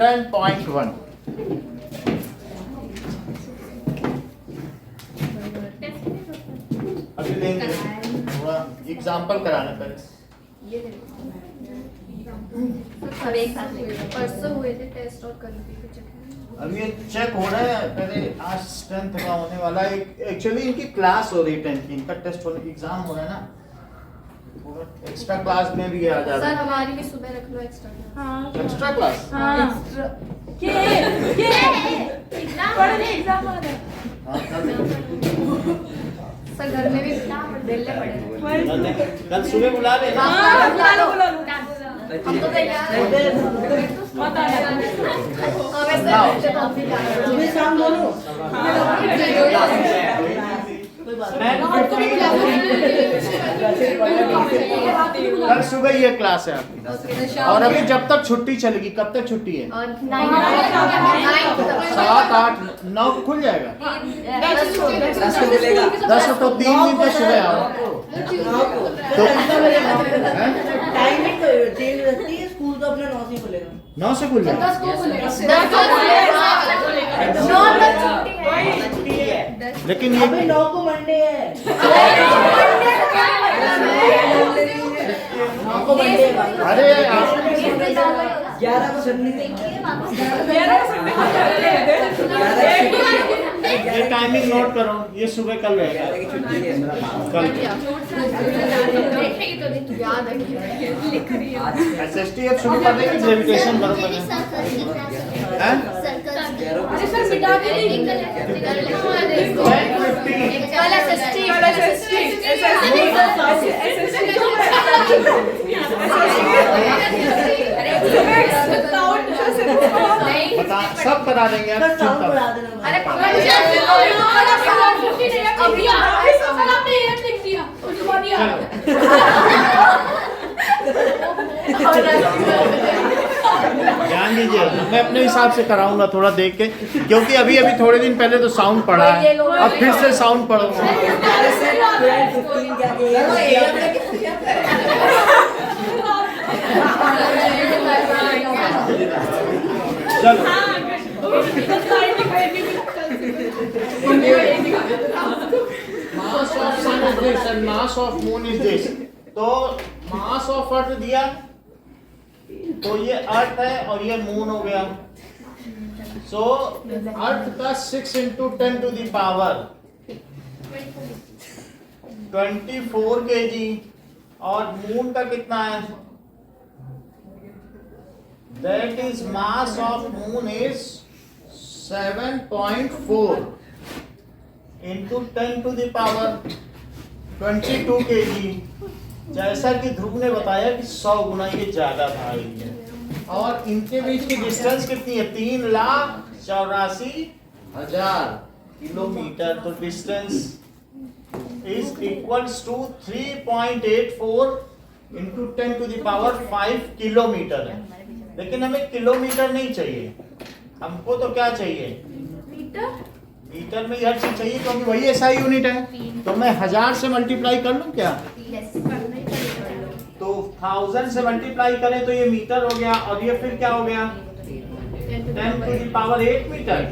10.1। अभी लेंगे, थोड़ा एग्जाम्पल कराना पड़ेगा। सब एक साथ लेंगे। परसों हुए थे टेस्ट और कल भी कुछ है। अभी ये चेक हो रहा है, पहले आज 10th का होने वाला है। एक्चुअली इनकी क्लास हो रही है 10th की, इनका टेस्ट होने एग्जाम हो रहा है ना, एक्स्ट्रा क्लास में भी आ जा सर रहा है। हमारी भी सुबह रख लो एक्स्ट्रा क्लास। हाँ. एक्स्ट्रा क्लास एग्जाम आ रहा है. सर घर में भी बेलने पड़ेगा। कल सुबह बुला रहे हैं। हाँ, बुला लो. हम तो तैयार हैं। मत आना. हमें सर हम भी तैयार हैं। शाम दोनों कल सुबह ये क्लास है आपकी, और अभी जब तक छुट्टी चलेगी। कब तक छुट्टी है? 7, 8, 9 खुल जाएगा। 10 तो 3 दिन तो सुबह आओ। तो टाइमिंग चेंज रहती है, स्कूल तो अपना 9 से खुलेगा। 9 से खुल जाएगा। लेकिन अबे ये 9 को मंडे है। 9 को मंडे है। अरे आप 11 को संडे है। ये टाइमिंग नोट करो, ये सुबह कल रहेगा। कल याद है एसएसटी अब शुरू कर देंगे, ग्रेविटेशन बरोबर है। हैं? अरे सर मिटा के नहीं कल बता, सब बता देंगे आप, सर साउंड चुपचाप। बढ़ा देना। अरे अभी आपने ये लिख दिया उसके बाद ये ध्यान दीजिए, मैं अपने हिसाब से कराऊंगा थोड़ा देख के, क्योंकि अभी थोड़े दिन पहले तो साउंड पढ़ा है, अब फिर से साउंड पढ़ूंगा। 15 क्या चलो, mass of sun is this and mass of moon is this. तो मास ऑफ अर्थ दिया, तो ये अर्थ है और ये मून हो गया। सो अर्थ का 6 × 10⁻24 kg, और मून का कितना है? That is mass of moon is 7.4 into 10⁻22 kg। जैसा कि ध्रुव ने बताया कि 100 गुना ये ज्यादा भारी है। और इनके बीच की डिस्टेंस कितनी है? 3,84,000 किलोमीटर। तो distance is equals to 3.84 into 10⁵ kilometre है। लेकिन हमें किलोमीटर नहीं चाहिए, हमको तो क्या चाहिए? मीटर में हर चीज चाहिए, क्योंकि वही ऐसा यूनिट है। तो मैं 1000 से मल्टीप्लाई कर लूं क्या? तो 1000 से मल्टीप्लाई करें तो ये मीटर हो गया, और ये फिर क्या हो गया? 10⁸ मीटर।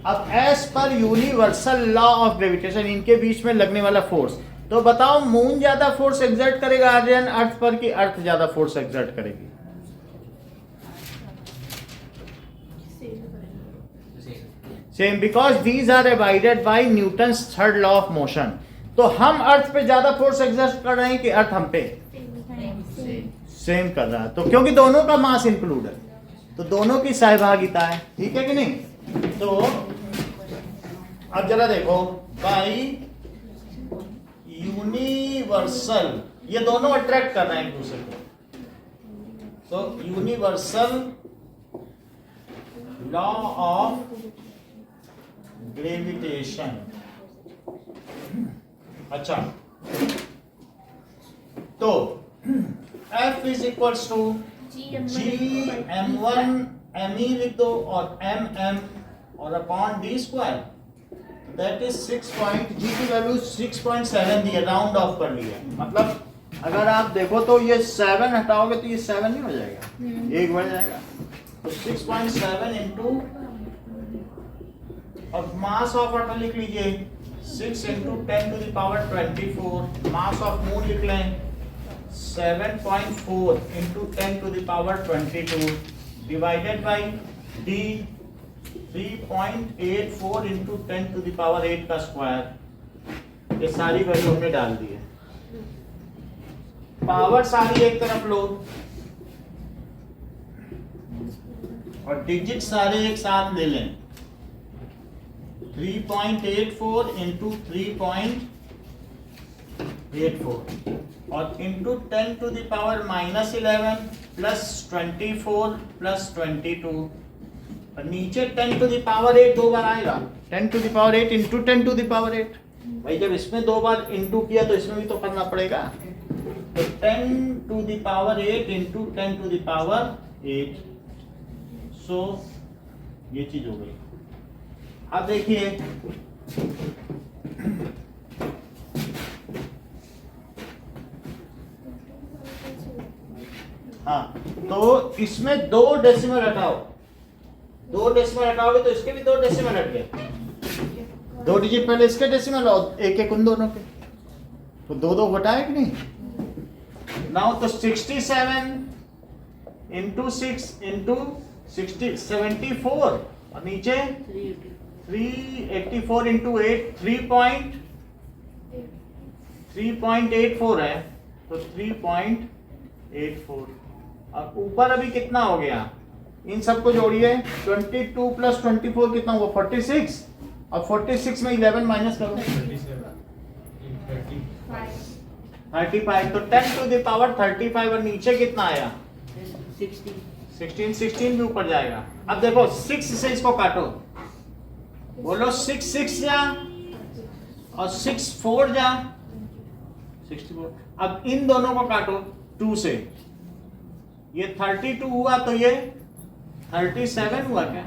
अब as per universal law of gravitation इनके बीच में लगने वाला फोर्स, तो बताओ मून ज्यादा फोर्स एक्सर्ट करेगा आर्यन अर्थ पर, कि अर्थ ज्यादा फोर्स एक्सर्ट करेगी? Same because these are abided by Newton's third law of motion. तो हम अर्थ पे ज्यादा फोर्स एक्सर्ट कर रहे हैं कि अर्थ हम पे सेम कर रहा है, तो क्योंकि दोनों का मास इंक्लूड है तो दोनों की सहभागिता है, ठीक है कि नहीं। तो अब जरा देखो बाई यूनिवर्सल, ये दोनों अट्रैक्ट कर रहे हैं एक दूसरे को, तो यूनिवर्सल लॉ ऑफ ग्रेविटेशन। अच्छा, तो F is equals to G m1 me लिख दो और mm और upon D square, that is 6 point, G की वैल्यू 6.7 दी है, राउंड ऑफ कर लिया। मतलब अगर आप देखो तो ये 7 हटाओगे तो ये 7 नहीं हो जाएगा, एक बढ़ जाएगा। तो 6.7 इंटू, और मास ऑफ अर्थ लिख लीजिए 6 into 10 to the power 24, mass of moon लिख लें 7.4 into 10 to the power 22 divided by D 3.84 into 10 to the power 8 का स्क्वायर। ये सारी वैल्यू हमने डाल दी है, पावर सारी एक तरफ लो और डिजिट सारे एक साथ ले लें। 3.84 इंटू 3.84 और into 10 to the power -11 plus 24 plus 22 और नीचे 10 टू द पावर 8 दो बार आएगा, 10 to the power 8 into 10 to the power 8। भाई जब इसमें दो बार इंटू किया तो इसमें भी तो करना पड़ेगा, तो 10 to the power 8 into 10 to the power 8। So ये चीज हो गई। अब देखिए हाँ, तो इसमें 2 डेसिमल हटाओ, 2 डेसिमल हटाओगे तो इसके भी 2 डेसिमल हट गए, 2 डिजिट पहले इसके डेसिमल और एक एक उन दोनों के, तो 2 घटाए कि नहीं। नाउ तो 67 इंटू 6 इंटू 74 और नीचे 384 इंटू 8 3.84 है, तो 3.84 और ऊपर अभी कितना हो गया, इन सबको जोड़िए 22 प्लस 24 कितना हुआ 46 और 46 में 11 माइनस करो 35, तो 10 टू द पावर 35 और नीचे कितना आया 16 भी ऊपर जाएगा। अब देखो 6 से इसको काटो, बोलो 6 जा और 6 4 जा 64। अब इन दोनों को काटो 2 से, ये 32 हुआ तो ये 37 हुआ क्या,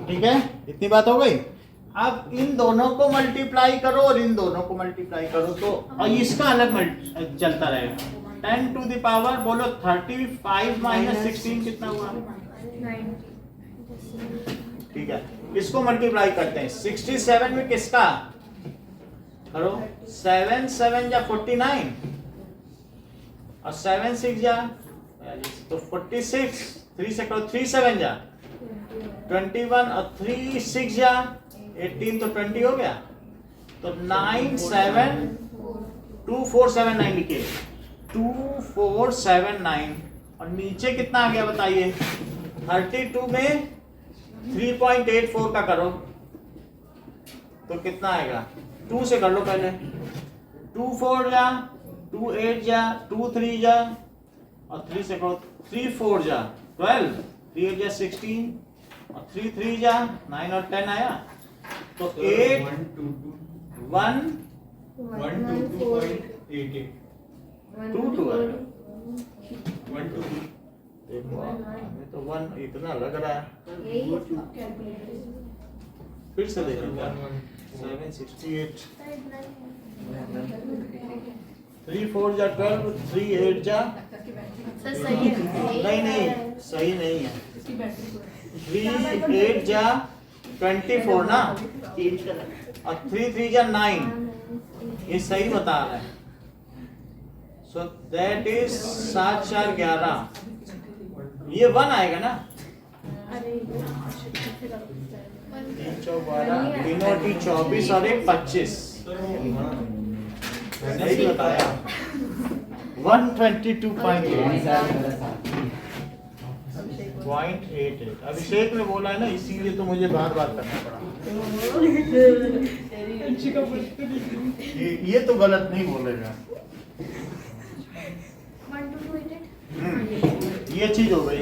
ठीक है, इतनी बात हो गई। अब इन दोनों को मल्टीप्लाई करो और इन दोनों को मल्टीप्लाई करो, तो और इसका अलग चलता रहेगा। 10 टू द पावर बोलो 35 माइनस 16 कितना हुआ, 9। ठीक है, इसको मल्टीप्लाई करते हैं। 67 में किसका करो, 7 7 जा 49 और 7 6 जा तो 46, 3 से करो 3 7 जा 21 और 3 6 जा 18, तो 20 हो गया। तो 9 7 2 4 7 9 लिखिए, 2 4 7 9 और नीचे कितना आ गया बताइए, 32 में 3.84 का करो तो कितना आएगा, 2 से कर लो पहले, 2 4 जा 2 8 जा 2 3 जा और 3 से करो 3 4 जा 12, 3 8 जा 16 और 3 3 जा 9 और 10 आया, तो 8 1 122.88 2 2 आएगा। 122 देखो हमें तो 1 इतना लग रहा है, फिर से देखें 768 3 4 जा 12, 3 8 जा सर सही है, नहीं सही नहीं है, 3 8 जा 24 ना और 3 3 जा 9, ये सही बता रहा है। सो दैट इज 7 4 11, ये 1 आएगा ना, तीन चौक 12, तीनों की 24 और एक 25। सही बताया। 122.88। अभिषेक ने बोला है ना, इसीलिए तो मुझे बार बार करना पड़ा। ये तो गलत नहीं बोलेगा। ये चीज हो गई।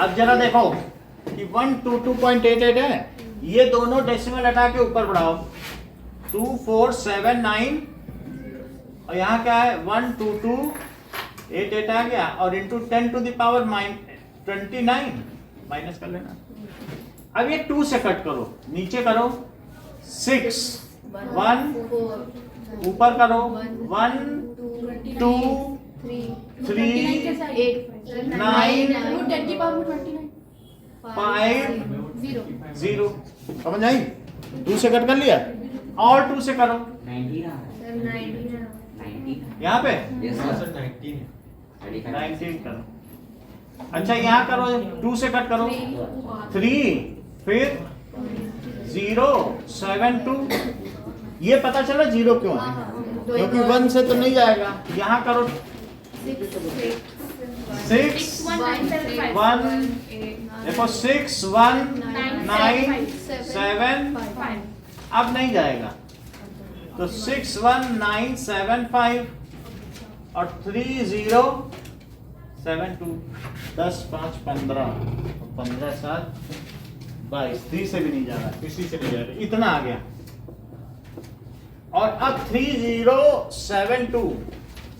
अब जरा देखो कि 122.88 है, ये दोनों डेसिमल हटा के ऊपर बढ़ाओ। 2479 और यहाँ क्या है 122.88 आ गया, और into 10 to the power 29 minus कर लेना। अब ये 2 से कट करो, नीचे करो 6 1 ऊपर करो 1 2 3 9 5 0। समझ आई? 2 से कट कर लिया, और 2 से करो 90 ना सर 90 यहाँ पे यस सर 19 करो। अच्छा यहाँ करो, 2 से कट करो 3, फिर 0 7 2। ये पता चला 0 क्यों है, क्योंकि 1 से तो नहीं जाएगा। यहाँ करो 6 1 देखो 6 1 9 7 अब नहीं जाएगा, तो 6 1 9 7 5 और 3 0 7 2 10 5 15 15 7 22। 3 से भी नहीं जा रहा, किसी से नहीं जा रहा, इतना आ गया। और अब 3072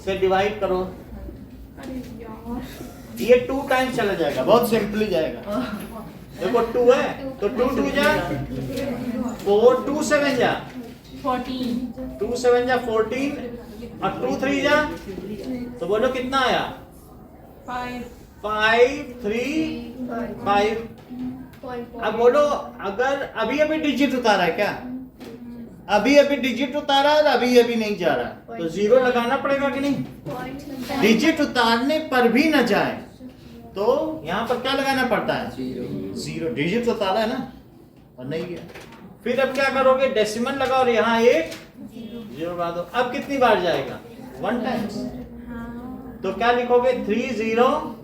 से डिवाइड करो, ये 2 टाइम्स चला जाएगा, बहुत सिंपली जाएगा। देखो 2 है तो 2 2 जा 4 2 7 जा 2 7 जा 14 और 2 3 जा, तो बोलो कितना आया 5 3 5। अब बोलो अगर अभी अभी डिजिट उतारा है क्या, अभी अभी डिजिट उतारा है और अभी अभी नहीं जा रहा, तो 0 लगाना पड़ेगा कि नहीं? डिजिट उतारने पर भी न जाए तो यहाँ पर क्या लगाना पड़ता है? 0। डिजिट उतारा है ना और नहीं गया, फिर अब क्या करोगे? डेसिमल लगाओ और यहाँ एक 0 लगा दो। अब कितनी बार जाएगा? 1 टाइम्स। तो क्या लिखोगे? 3 0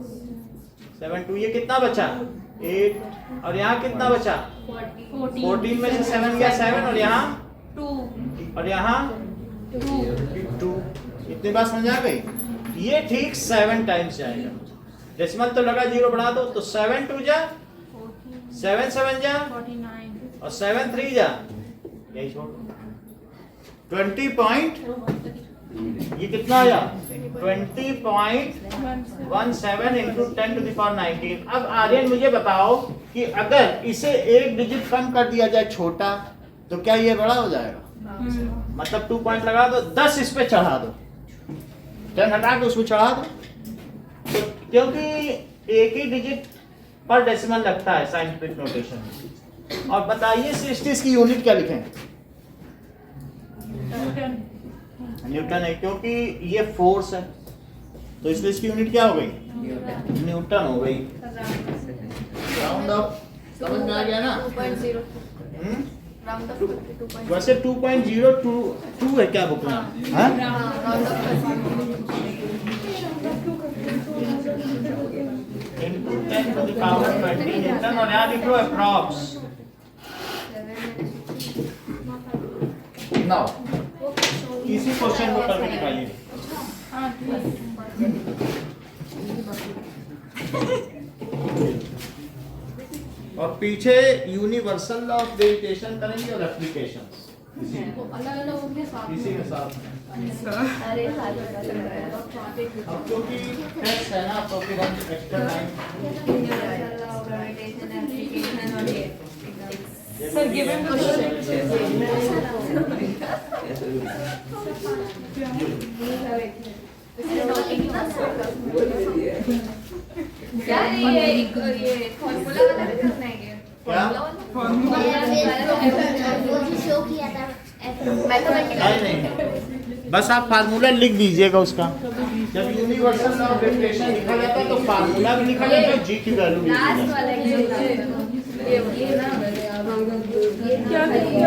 7 2। ये कितना बचा? 8। और यहाँ कितना बचा? 14 में से 7 गया 7, और यहाँ 2 और यहाँ 2। इतनी बात समझ आ गई? ये ठीक 7 टाइम्स जाएगा। डेसिमल तो लगा, 0 बढ़ा दो, तो 7 2 जा 7 7 जा और 7 3 जा, यही छोड़ 20 पॉइंट। ये कितना आया? 20.17 इंटू 10 टू द पावर 19। अब आर्यन मुझे बताओ कि अगर इसे एक डिजिट कम कर दिया जाए छोटा, तो क्या ये बड़ा हो जाएगा? मतलब 2 पॉइंट लगा दो, 10 इस पे चढ़ा दो, 10 हटा के उसको चढ़ा दो, तो क्योंकि एक ही डिजिट पर डेसिमल लगता है साइंटिफिक नोटेशन में। और बताइए 60 की यूनिट क्या लिखें? न्यूटन है, क्योंकि ये फोर्स है, तो इसलिए इसकी यूनिट क्या हो गई? न्यूटन हो गई। राउंड अप समझ में आ गया ना? 2.0 वैसे 2.022 है क्या बुक में? हाँ? Into 10 to the power 20 Newton, और यहाँ लिख लो अप्रॉक्स। नाउ इसी क्वेश्चन को करके दिखाइए। और पीछे यूनिवर्सल लॉ ऑफ ग्रेविटेशन करेंगे और एप्लीकेशंस इसी के साथ। अब क्योंकि टेस्ट है ना, तो फिर हम एक्स्ट्रा टाइम Sir, given क्या ये फॉर्मूला वाला भी करना है क्या? नहीं, बस आप फार्मूला लिख दीजिएगा उसका। जब यूनिवर्सल लॉ ऑफ ग्रेविटेशन लिखा जाता है तो फार्मूला भी लिखा जाता है, जी की वैल्यू भी लिखी लास्ट जाती वाला ये ना है।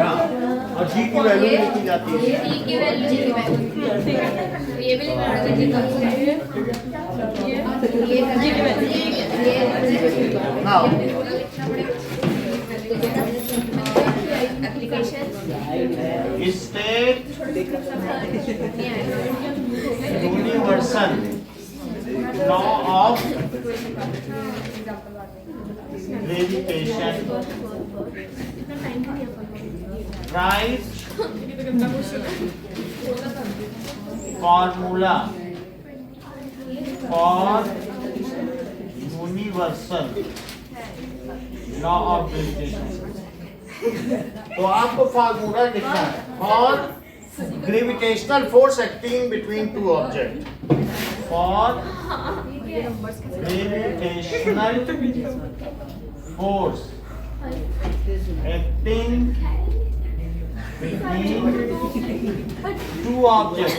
हाँ, और जी की वैल्यू भी लिखी जाती है। जी की वैल्यू ये भी लिखना पड़ेगा जी का now application state universal law of gravitation, right formula for universal law of gravitation. तो आपको फॉर्मूला लिखना है for gravitational force acting between two object, for gravitational force acting between two objects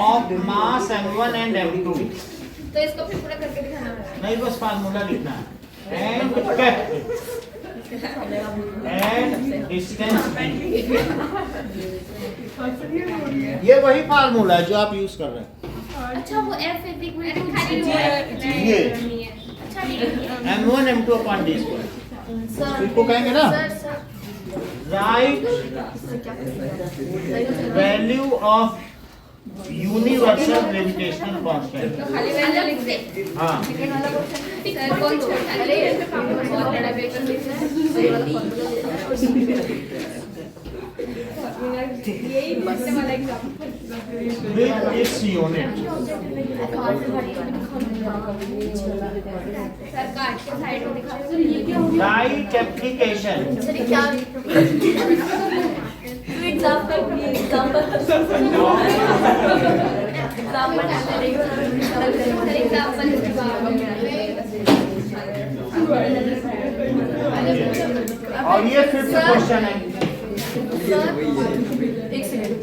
of mass m1 and m2। तो इसको फिर पूरा करके दिखाना होगा। नहीं, बस फार्मूला लिखना है and kept and distance b। ये वही फार्मूला है जो आप यूज कर रहे हैं। अच्छा वो f इक्वल टू ये अच्छा ठीक है m1 m2 upon d square sir इसको कहेंगे ना sir right value of universal gravitational constant. खाली वैल्यू लिख दे। हाँ, सर कौन छोटा है? बहुत बड़ा पेपर लिखना है। यही बचने वाला example with its unit। Sir काट के साइड में दिखा दो। राइट एप्लीकेशन सर ये क्या एग्जांपल और ये फिफ्थ क्वेश्चन है। एक सेकंड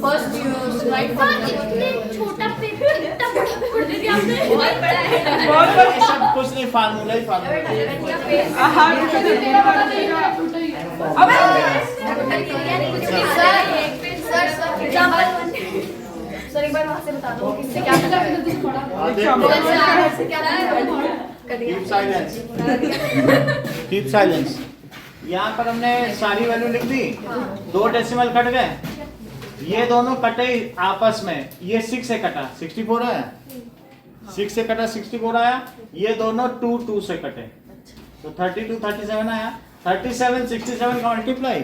फर्स्ट राइट इतने छोटा पेपर इतना बड़ा पढ़ दिया आपने बहुत बड़ा है ये सब कुछ नहीं, फार्मूला ही फार्मूला। सर एक बार वहाँ से बता दो किससे क्या करना है। Keep silence, keep silence. यहाँ पर हमने सारी वैल्यू लिख दी, 2 डेसिमल कट गए, ये दोनों कटे आपस में, ये 6 से कटा 64 है, 6 से कटा 64 आया, ये दोनों 2 2 से कटे तो 32 37 आया, 37 67 का मल्टीप्लाई।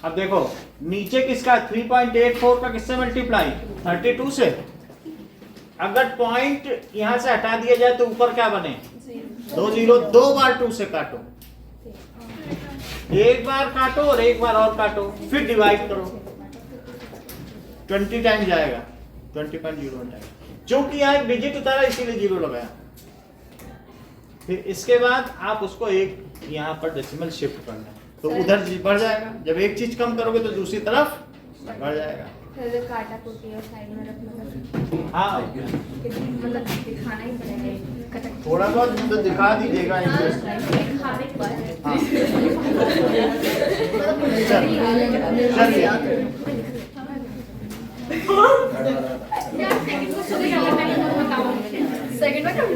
अब देखो नीचे किसका 3.84 का किससे मल्टीप्लाई 32 से। अगर पॉइंट यहां से हटा दिया जाए तो ऊपर क्या बने 2 0, 2 बार 2 से काटो, एक बार काटो और एक बार और काटो, फिर डिवाइड करो, 20 टाइम जाएगा 20.01 जाएगा। क्योंकि यहाँ एक डिजिट उतारा इसीलिए 0 लगाया। फिर इसके बाद आप उसको एक यहाँ पर डेसिमल शिफ्ट करना है तो उधर बढ़ जाएगा। जब एक चीज कम करोगे तो दूसरी तरफ बढ़ जाएगा। काटा कुटी और साइड में रखना हाँ, मतलब दिखाना ही पड़ेगा। थोड़ा बहुत तो दिखा दीजिएगा इंटरेस्ट। हाँ, चलिए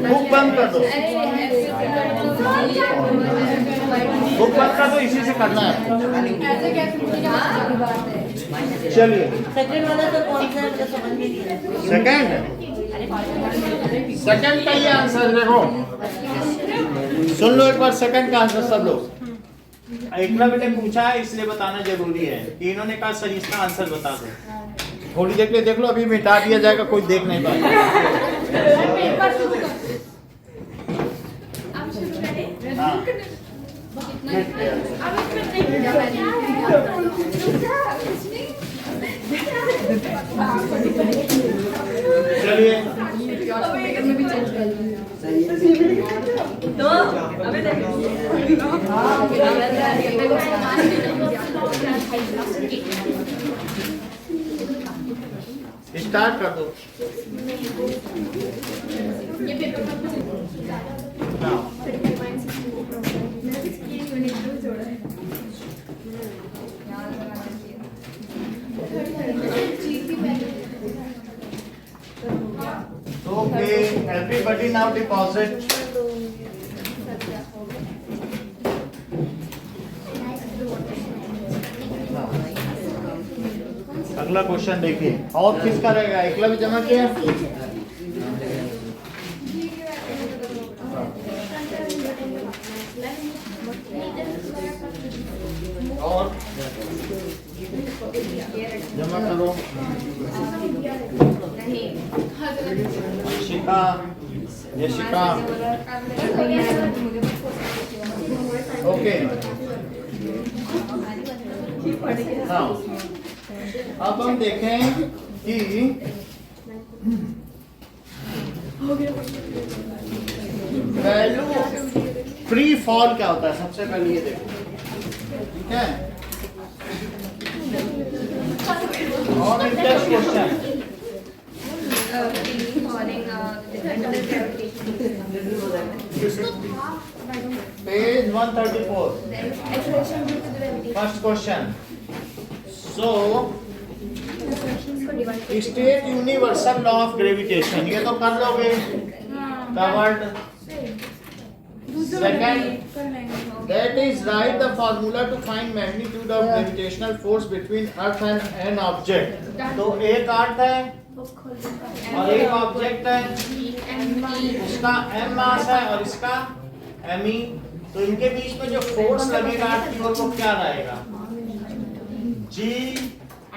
बुक बंद कर दो, बुक बंद कर दो, इसी से करना है। चलिए सेकंड वाला तो कौन सा है मुझे समझ में नहीं आया। सेकंड का ये आंसर देखो, सुन लो एक बार सेकंड का आंसर सब लोग। एकलव्य ने पूछा है इसलिए बताना जरूरी है कि इन्होंने कहा सर इसका आंसर बता दो। थोड़ी देख लो, अभी मिटा दिया जाएगा, कोई देख नहीं पाएगा। हाँ। चलिए स्टार्ट कर दो। ये पेपर में Now, okay, everybody now deposit. Now, अगला क्वेश्चन देखिए, और किसका रहेगा? एकलव्य जमा किया? और जमा करो। शिका, यशिका, ओके। हाँ, अब हम देखें कि वैल्यू फ्री फॉल क्या होता है। सबसे पहले ये देखो, ठीक है। और interest question page 134 first question. So state universal law of gravitation, ये तो कर लोगे, covered. Second, that is write the formula to find magnitude of gravitational force between Earth and an object. तो एक अर्थ है और एक ऑब्जेक्ट है, उसका m मास है और इसका me, तो इनके बीच में जो फोर्स लगेगा अर्थ की ओर वो क्या रहेगा? G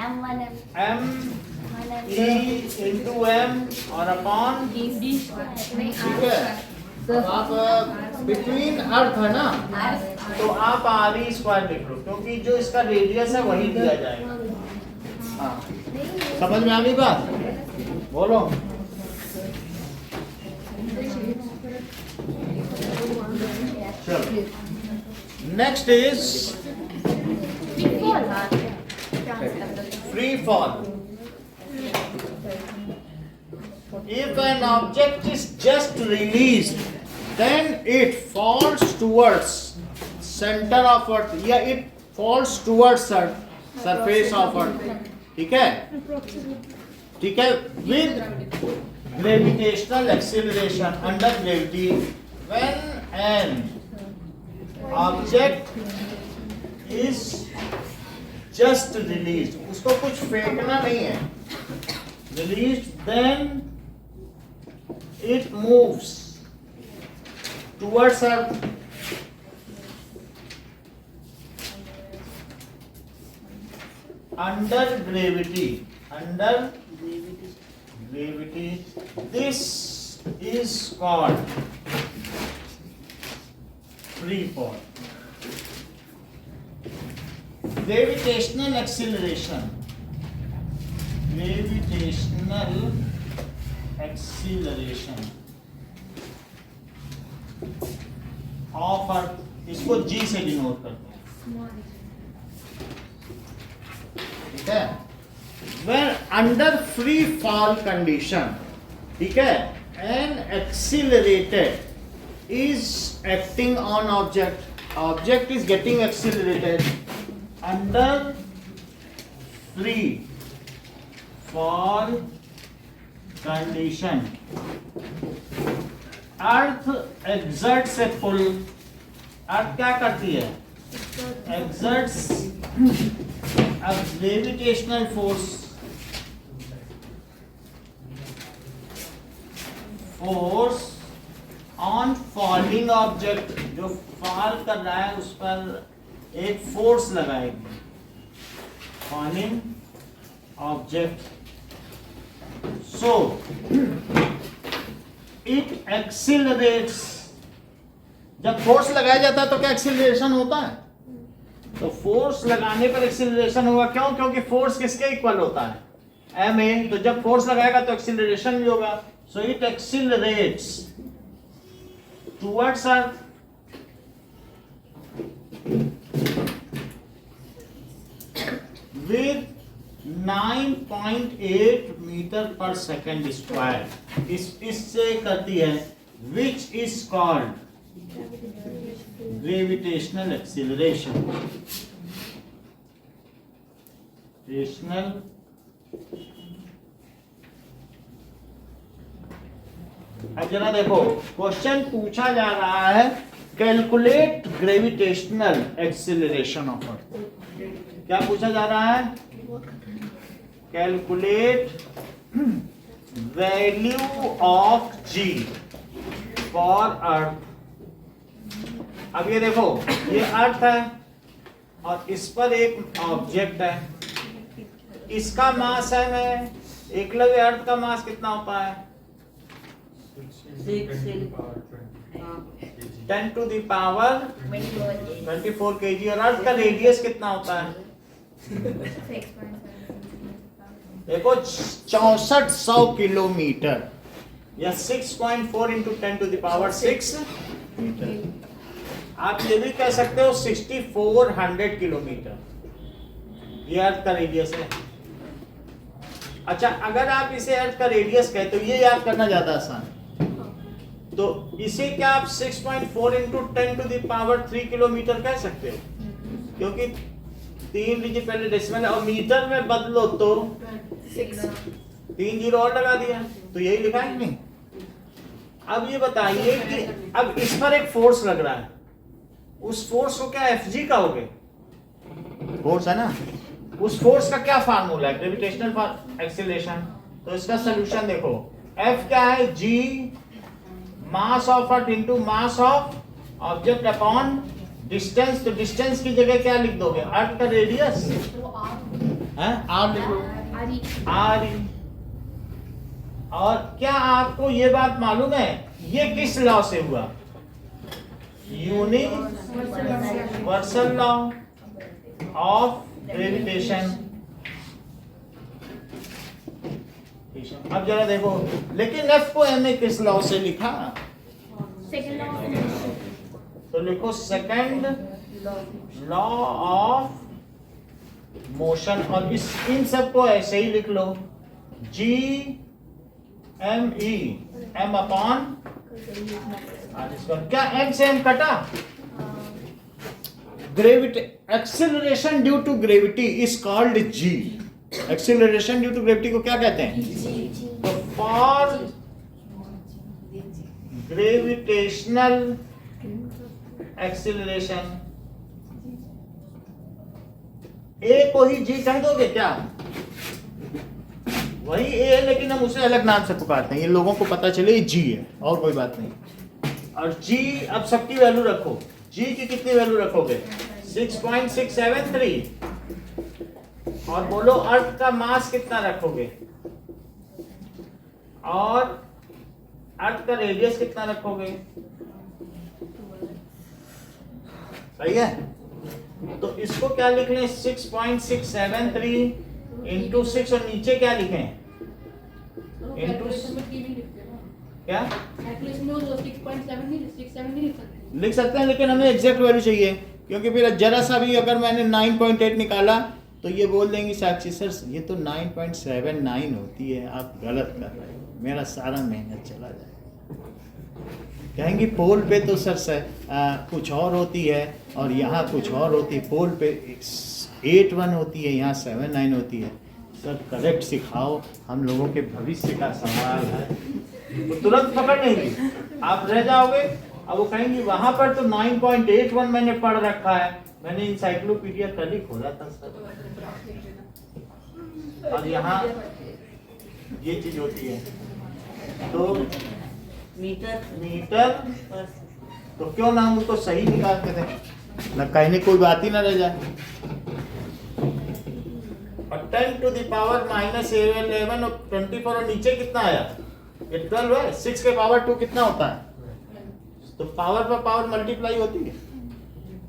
m e into m और अपॉन, ठीक है। अब आप बिटवीन अर्थ है ना, तो आप RE स्क्वायर लिख लो, क्योंकि जो इसका रेडियस है वही दिया जाएगा। हाँ, समझ में आ गई बात? बोलो। चलो, next is free fall. If an object is just released, then it falls towards center of earth, या it falls towards surface of earth, ठीक है, ठीक है, with gravitational acceleration under gravity. When an object is just released, उसको कुछ फेंकना नहीं है, released, then it moves towards earth. Under gravity, this is called free fall. Gravitational acceleration of earth, इसको G से डिनोट करते हैं, ठीक है। When under free fall condition, ठीक है, an accelerator is acting on object is getting accelerated under free fall condition. Earth exerts a pull, अर्थ क्या करती है? exerts a gravitational force on falling object, जो फॉल कर रहा है उस पर एक फोर्स लगाएगी, falling object. So it accelerates. जब फोर्स लगाया जाता है तो क्या एक्सीलरेशन होता है? तो फोर्स लगाने पर एक्सीलरेशन होगा, क्यों? क्योंकि फोर्स किसके इक्वल होता है? ma. तो जब फोर्स लगाएगा तो एक्सीलरेशन भी होगा. So it accelerates towards earth. With 9.8 metre पर सेकेंड स्क्वायर इससे करती है, which is called gravitational acceleration. Gravitational अब जरा देखो, क्वेश्चन पूछा जा रहा है calculate gravitational acceleration of earth. क्या पूछा जा रहा है? Calculate value of g for earth. अब ये देखो, ये अर्थ है और इस पर एक ऑब्जेक्ट है, इसका मास है में एकलव्य अर्थ का मास कितना होता है? 10 to the power 24 kg। और अर्थ का रेडियस कितना होता है? देखो 6400 किलोमीटर या 6.4 into 10 to the power 6 metre. आप ये भी कह सकते हो 6400 किलोमीटर ये अर्थ का रेडियस है। अच्छा, अगर आप इसे अर्थ का रेडियस कहते हो, ये याद करना ज्यादा आसान है, तो इसे क्या आप 6.4 into 10 to the power 3 kilometre कह सकते हो? क्योंकि 3 डिजिट पहले डेसिमल है और मीटर में बदलो तो 3 जीरो और लगा दिया, तो यही लिखा है नहीं। अब ये बताइए कि अब इस पर एक फोर्स लग रहा है, उस फोर्स को क्या Fg कहोगे? फोर्स है ना, उस फोर्स का क्या फार्मूला है? Gravitational acceleration. तो इसका सॉल्यूशन देखो, F क्या है? G mass of earth into mass of object upon distance. तो डिस्टेंस की जगह क्या लिख दोगे? अर्थ का रेडियस है, आर लिख लो, आर। और क्या आपको ये बात मालूम है ये किस लॉ से हुआ? Universal law of gravitation. अब जरा देखो, लेकिन F को M ने किस लॉ से लिखा? तो लिखो सेकंड लॉ ऑफ मोशन। और इस इन सब को ऐसे ही लिख लो, G M E M upon. क्या M से M कटा? Gravity acceleration due to gravity is called G। Acceleration due to gravity को क्या कहते हैं? तो फॉर ग्रेविटेशनल एक्सीलरेशन ए को ही G कह दोगे क्या? वही ए है, लेकिन हम उसे अलग नाम से पुकारते हैं, ये लोगों को पता चले ये G है और कोई बात नहीं। और G अब सबकी वैल्यू रखो, G की कितनी वैल्यू रखोगे? 6.673। और बोलो अर्थ का मास कितना रखोगे? और अर्थ का रेडियस कितना रखोगे? सही है, तो इसको क्या लिख लें? 6.673 इंटू 6 और नीचे क्या लिखें? इंटू क्या लिख सकते हैं, लेकिन हमें एग्जैक्ट वैल्यू चाहिए, क्योंकि फिर जरा सा भी अगर मैंने 9.8 निकाला तो ये बोल देंगे साक्षी सर ये तो 9.79 होती है, आप गलत कर रहे हो, मेरा सारा मेहनत चला जाएगा। कहेंगे पोल पे तो सर कुछ और होती है और यहाँ कुछ और होती है, पोल पे 8.1 होती है, यहाँ 7.9 होती है। सर करेक्ट सिखाओ, हम लोगों के भविष्य का सवाल है। तो तुरंत पकड़ नहीं, आप रह जाओगे। अब वो कहेंगे वहां पर तो 9.81 मैंने पढ़ रखा है, मैंने इंसाइक्लोपीडिया कल ही खोला था सर, और यहाँ ये चीज होती है। तो मीटर तो क्यों ना हम उसको सही निकालते थे, न कहीं कोई बात ही ना रह जाए। और 10 to the power minus 11 और 24 और नीचे कितना आया? ये 12 है। 6 के पावर 2 कितना होता है? तो पावर पर पावर मल्टीप्लाई होती है।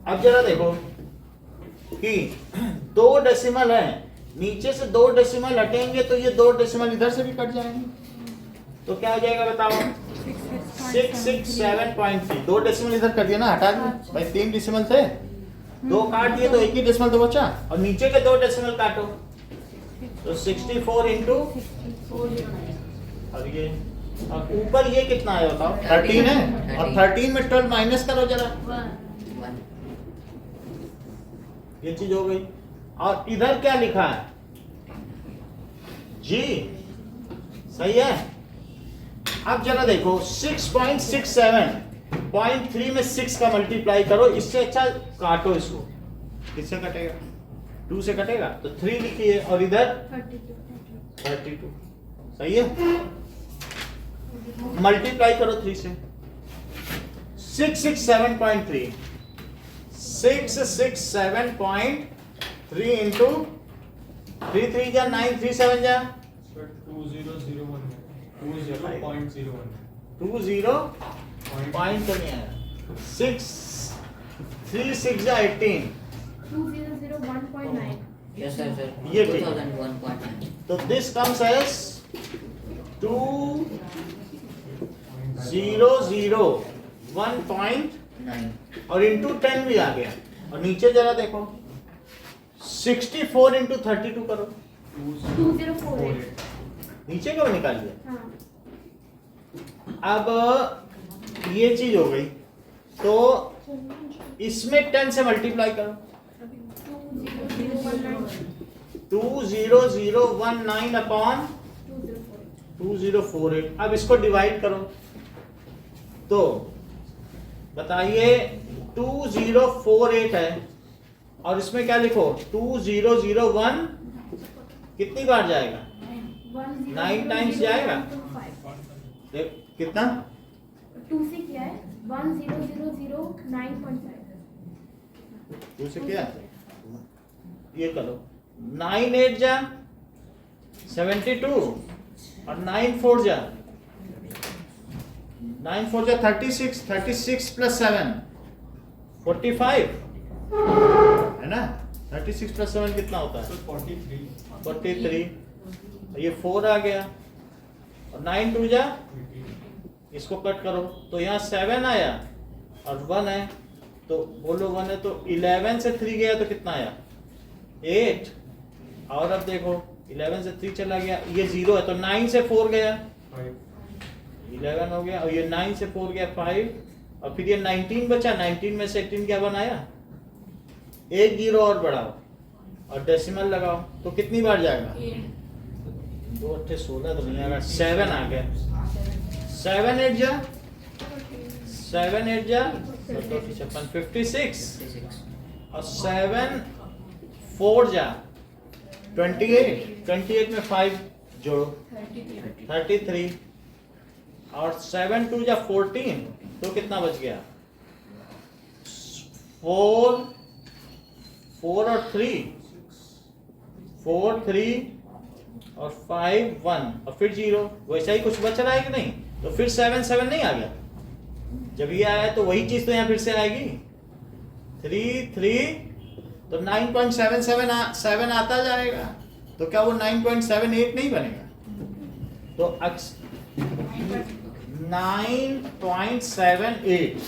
अब जरा देखो कि 2 डेसिमल है, नीचे से 2 डेसिमल हटेंगे तो ये 2 डेसिमल इधर से भी कट जाएंगे, तो क्या हो जाएगा बताओ? 667.3। 2 डेसिमल इधर कर दिया ना, हटा दिया भाई, 3 डेसिमल थे, 2 काट दिए तो 1 ही डेसिमल तो बचा, और नीचे के 2 डेसिमल काटो तो 64 इंटू, और ये, अब ऊपर ये कितना है बताओ? 13 है, और 13 में 12 माइनस करो जरा, 1 ये चीज हो गई। और इधर क्या लिखा है? जी, सही है। अब जरा देखो 6.67.3 में 6 का मल्टीप्लाई करो, इससे अच्छा काटो इसको। किससे कटेगा? 2 से कटेगा, तो 3 लिखिए, और इधर 32, सही है। मल्टीप्लाई करो 3 से, 667.3, 667.3 इंटू 3 3 जा 9, 3 7 जा 2001 है, 20.01 20 पॉइंट तो नहीं आया, 6 3 6 जा 18, 2001.9. यस सर सर ये ठीक। 2001.9 तो दिस कम्स एज 2001 9 और इंटू 10 भी आ गया। और नीचे जरा देखो 64 इंटू 32 करो, 2048. नीचे कब निकालिए। हाँ. अब ये चीज हो गई, तो इसमें 10 से मल्टीप्लाई करो, 20019 अपॉन 2048। अब इसको डिवाइड करो, तो बताइए 2048 है, और इसमें क्या लिखो 2001 कितनी बार जाएगा? 9 टाइम्स जाएगा। देख कितना? 2 से किया है 1009.5. 2 से क्या? ये करो, 9 8 जा 72, और 9 4 जा 9 4 जा 36, 36 प्लस 7 45 है ना। 36 प्लस 7 कितना होता है? 43। ये 4 आ गया, और 9 2 जा, इसको कट करो, तो यहाँ 7 आया और 1 है, तो बोलो 1 है, तो 11 से 3 गया तो कितना आया? 8। और अब देखो 11 से 3 चला गया, ये 0 है, तो 9 से 4 गया 11 हो गया, और ये 9 से 4 गया 5, और फिर ये 19 बचा, 19 में से 18 क्या बनाया? एक 0 और बढ़ाओ और डेसिमल लगाओ, तो कितनी बार जाएगा? 2 8 16 तो नहीं आ रहा, 7 आ गया। 7 8 जा 7 8 जा 56, और 7 4 जा 28 में 5 जोड़ो 33, और 7 2 जा 14, तो कितना बच गया? 4 और 3 4 3 और 5 1, और फिर 0, वैसा ही कुछ बच रहा है कि नहीं? तो फिर 7 7 नहीं आ गया, जब ये आया तो वही चीज तो यहाँ फिर से आएगी 3 3, तो 9.77 आता जाएगा, तो क्या वो 9.78 नहीं बनेगा? तो 9.78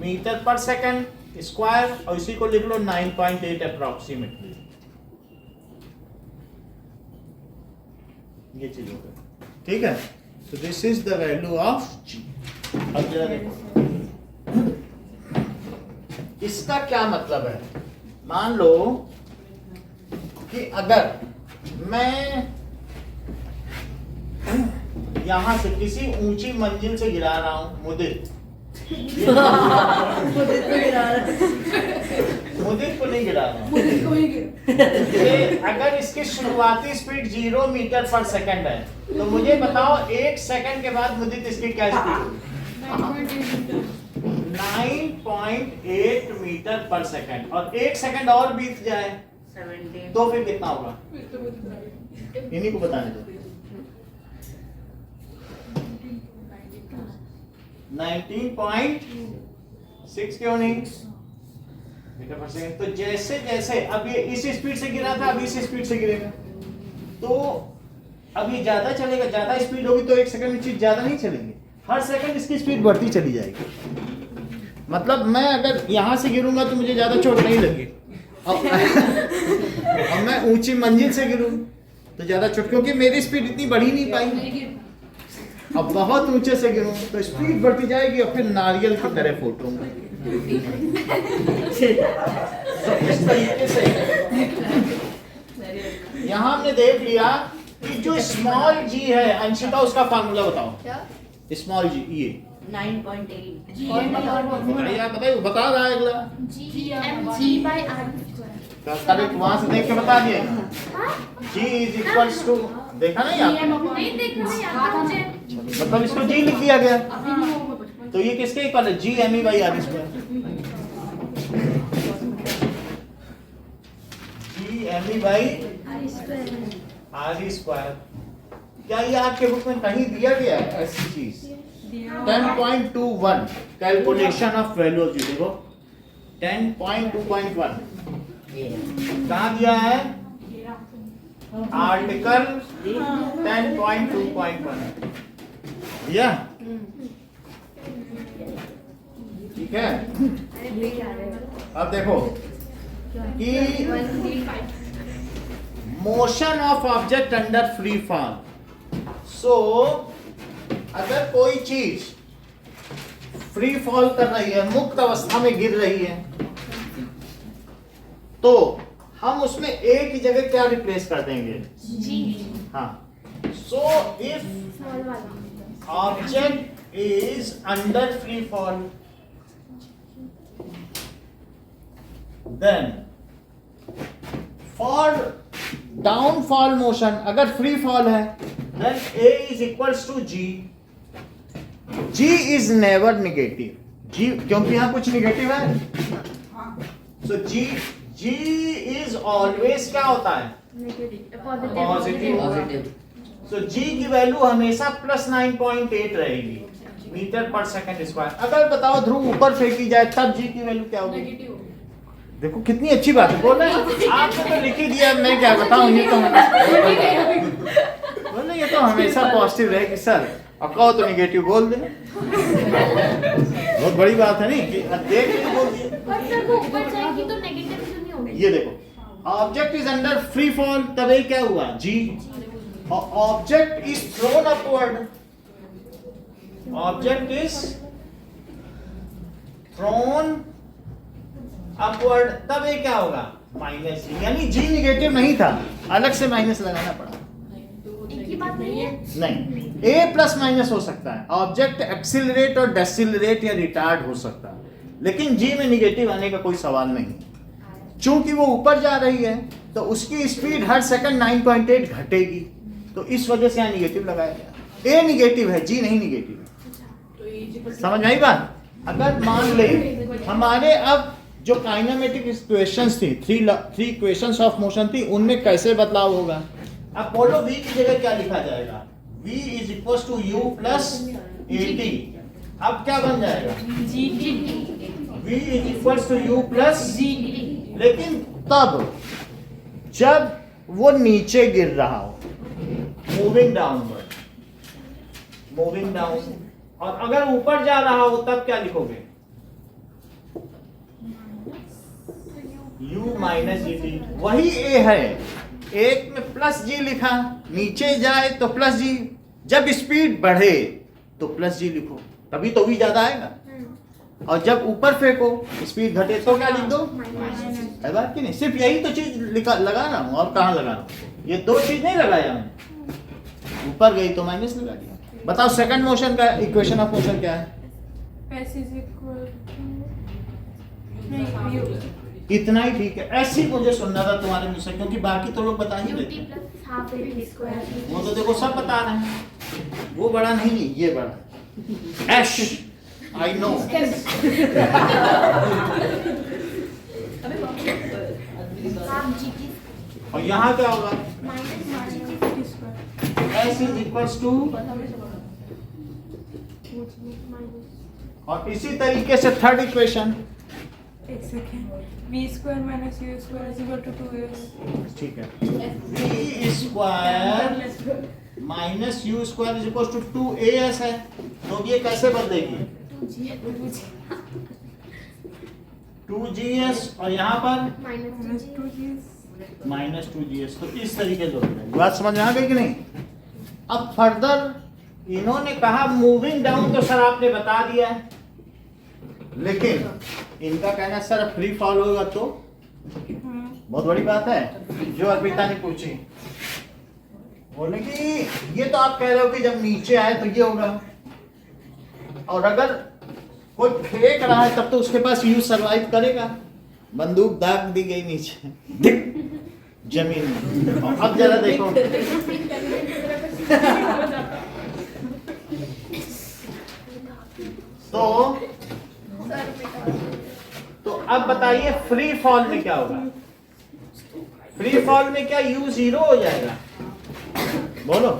मीटर पर सेकंड स्क्वायर, और इसी को लिख लो 9.8 अप्रोक्सीमेटली। ये चीज हो गई, ठीक है। So this is the value of G. अब जरा देखो इसका क्या मतलब है। मान लो कि अगर मैं यहां से किसी ऊंची मंजिल से गिरा रहा हूं, मुदित को नहीं गिरा रहा हूं, ये अगर इसकी शुरुआती स्पीड 0 मीटर पर सेकंड है, तो मुझे बताओ 1 सेकंड के बाद मुदित इसकी क्या स्पीड होगी? 9.8 मीटर पर सेकंड, और 1 सेकंड और बीत जाए 17 तो फिर कितना होगा? इन्हीं को बताने दो। 19.6 क्यों नहीं मीटर पर सेकंड? तो जैसे जैसे अब ये इस स्पीड से गिरा था, अब इस स्पीड से गिरेगा, तो अब ये ज्यादा चलेगा, ज्यादा स्पीड होगी तो 1 सेकंड में चीज ज्यादा नहीं चलेगी, हर सेकंड इसकी स्पीड बढ़ती चली जाएगी। मतलब मैं अगर यहां से गिरूंगा तो मुझे ज्यादा चोट नहीं लगी, अब मैं ऊंची मंजिल से गिरूं तो ज्यादा छोट, क्योंकि मेरी स्पीड इतनी बढ़ी नहीं पाई। अब बहुत ऊंचे से गिरूं तो स्पीड बढ़ती जाएगी और फिर नारियल की तरह फूटूंगा। तो इस तरीके से यहाँ हमने देख लिया कि जो स्मॉल जी है, अंशिका उसका फार्मूला बताओ। क्या? स्मॉल जी ये 9.8 बताइए, बता रहा है अगला। करेक्ट, वहां से देख के बता दिएगा। G इज इक्वल्स टू, देखा ना यहाँ, मतलब इसको G लिख दिया गया। तो ये किसके इक्वल है? G m e by R square. G m e by R square. क्या ये आपके बुक में कहीं दिया गया है ऐसी चीज? 10.21 calculation of value of G। देखो 10.2.1 कहाँ दिया है? आर्टिकल 10.2.1 दिया, ठीक है। अब देखो कि motion of object under free fall. So अगर कोई चीज फ्री फॉल कर रही है, मुक्त अवस्था में गिर रही है, तो हम उसमें ए की जगह क्या रिप्लेस कर देंगे? जी। हाँ, so if object is under free fall, then for downfall motion, अगर फ्री फॉल है, then A is equals to G. G is never negative, G क्योंकि यहां कुछ नेगेटिव है, सो जी इज ऑलवेज क्या होता है? पॉजिटिव। सो जी की वैल्यू हमेशा प्लस 9.8 रहेगी मीटर पर सेकंड स्क्वायर। अगर बताओ ध्रुव ऊपर फेंकी जाए तब जी की वैल्यू क्या होगी? देखो कितनी अच्छी बात है, बोल रहे आपने तो लिख ही दिया, मैं क्या बताऊं। ये तो बोले ये तो हमेशा पॉजिटिव रहेगी सर, अब कहो तो नेगेटिव बोल दे। बहुत बड़ी बात है नहीं कि देख के बोल दिया। ये देखो object is under free fall, तब ये क्या हुआ? G. Object is thrown upward, object is thrown upward, तब ये क्या होगा? Minus G. यानी जी निगेटिव नहीं था, अलग से माइनस लगाना पड़ा। नहीं, ए प्लस माइनस हो सकता है, ऑब्जेक्ट एक्सिलरेट और डेसिलरेट या रिटार्ड हो सकता है, लेकिन जी में निगेटिव आने का कोई सवाल नहीं। चूंकि वो ऊपर जा रही है तो उसकी स्पीड हर सेकंड 9.8 घटेगी, तो इस वजह से यहाँ निगेटिव लगाया गया। ए निगेटिव है, जी नहीं निगेटिव है। समझ आई बात? अगर मान ले हमारे अब जो काइनेमेटिक इक्वेशंस थी, थ्री इक्वेशंस ऑफ मोशन थी, उनमें कैसे बदलाव होगा? अब बोलो v की जगह क्या लिखा जाएगा? v is equal to u plus at। अब क्या बन जाएगा? v is equal to u plus g। लेकिन तब जब वो नीचे गिर रहा हो, मूविंग डाउनवर्ड, मूविंग डाउन, और अगर ऊपर जा रहा हो तब क्या लिखोगे? u माइनस जी। वही a है, एक में प्लस जी लिखा, नीचे जाए तो प्लस जी, जब स्पीड बढ़े तो प्लस जी लिखो, तभी तो भी ज्यादा आएगा। और जब ऊपर फेंको स्पीड घटे तो क्या लिख दो? है बात की नहीं? सिर्फ यही तो चीज लगा रहा हूँ, और कहाँ लगा रहा हूँ? ये दो चीज नहीं लगाया मैंने, ऊपर गई तो माइनस लगा दिया। बताओ सेकंड मोशन का इक्वेशन ऑफ मोशन क्या है? इतना ही ठीक है, ऐसे ही मुझे सुनना था तुम्हारे मुझसे, क्योंकि बाकी तो लोग बता ही देते। वो तो देखो सब बता रहे हैं, वो बड़ा नहीं ये बड़ा। एश आई नो। और यहाँ क्या होगा? एस इज इक्वल्स टू, और इसी तरीके से थर्ड इक्वेशन, एक second, v square minus u square is equal to 2s। ठीक है, v square minus u square is equal to 2as है, तो ये कैसे बदलेगी? 2gs, और यहाँ पर माइनस 2g। Minus 2gs। तो इस तरीके से हो जाएगी। बात समझ में आ गई कि नहीं? अब फर्दर इन्होंने कहा मूविंग डाउन, तो सर आपने बता दिया है, लेकिन इनका कहना सर फ्री फॉल होगा तो बहुत बड़ी बात है जो अर्पिता ने पूछी। बोले कि ये तो आप कह रहे हो कि जब नीचे आए तो ये होगा, और अगर कोई फेंक रहा है तब तो उसके पास यू सर्वाइव करेगा। बंदूक दाग दी गई नीचे जमीन में, और अब जरा देखो तो अब बताइए फ्री फॉल में क्या होगा? फ्री फॉल में क्या u 0 हो जाएगा? बोलो।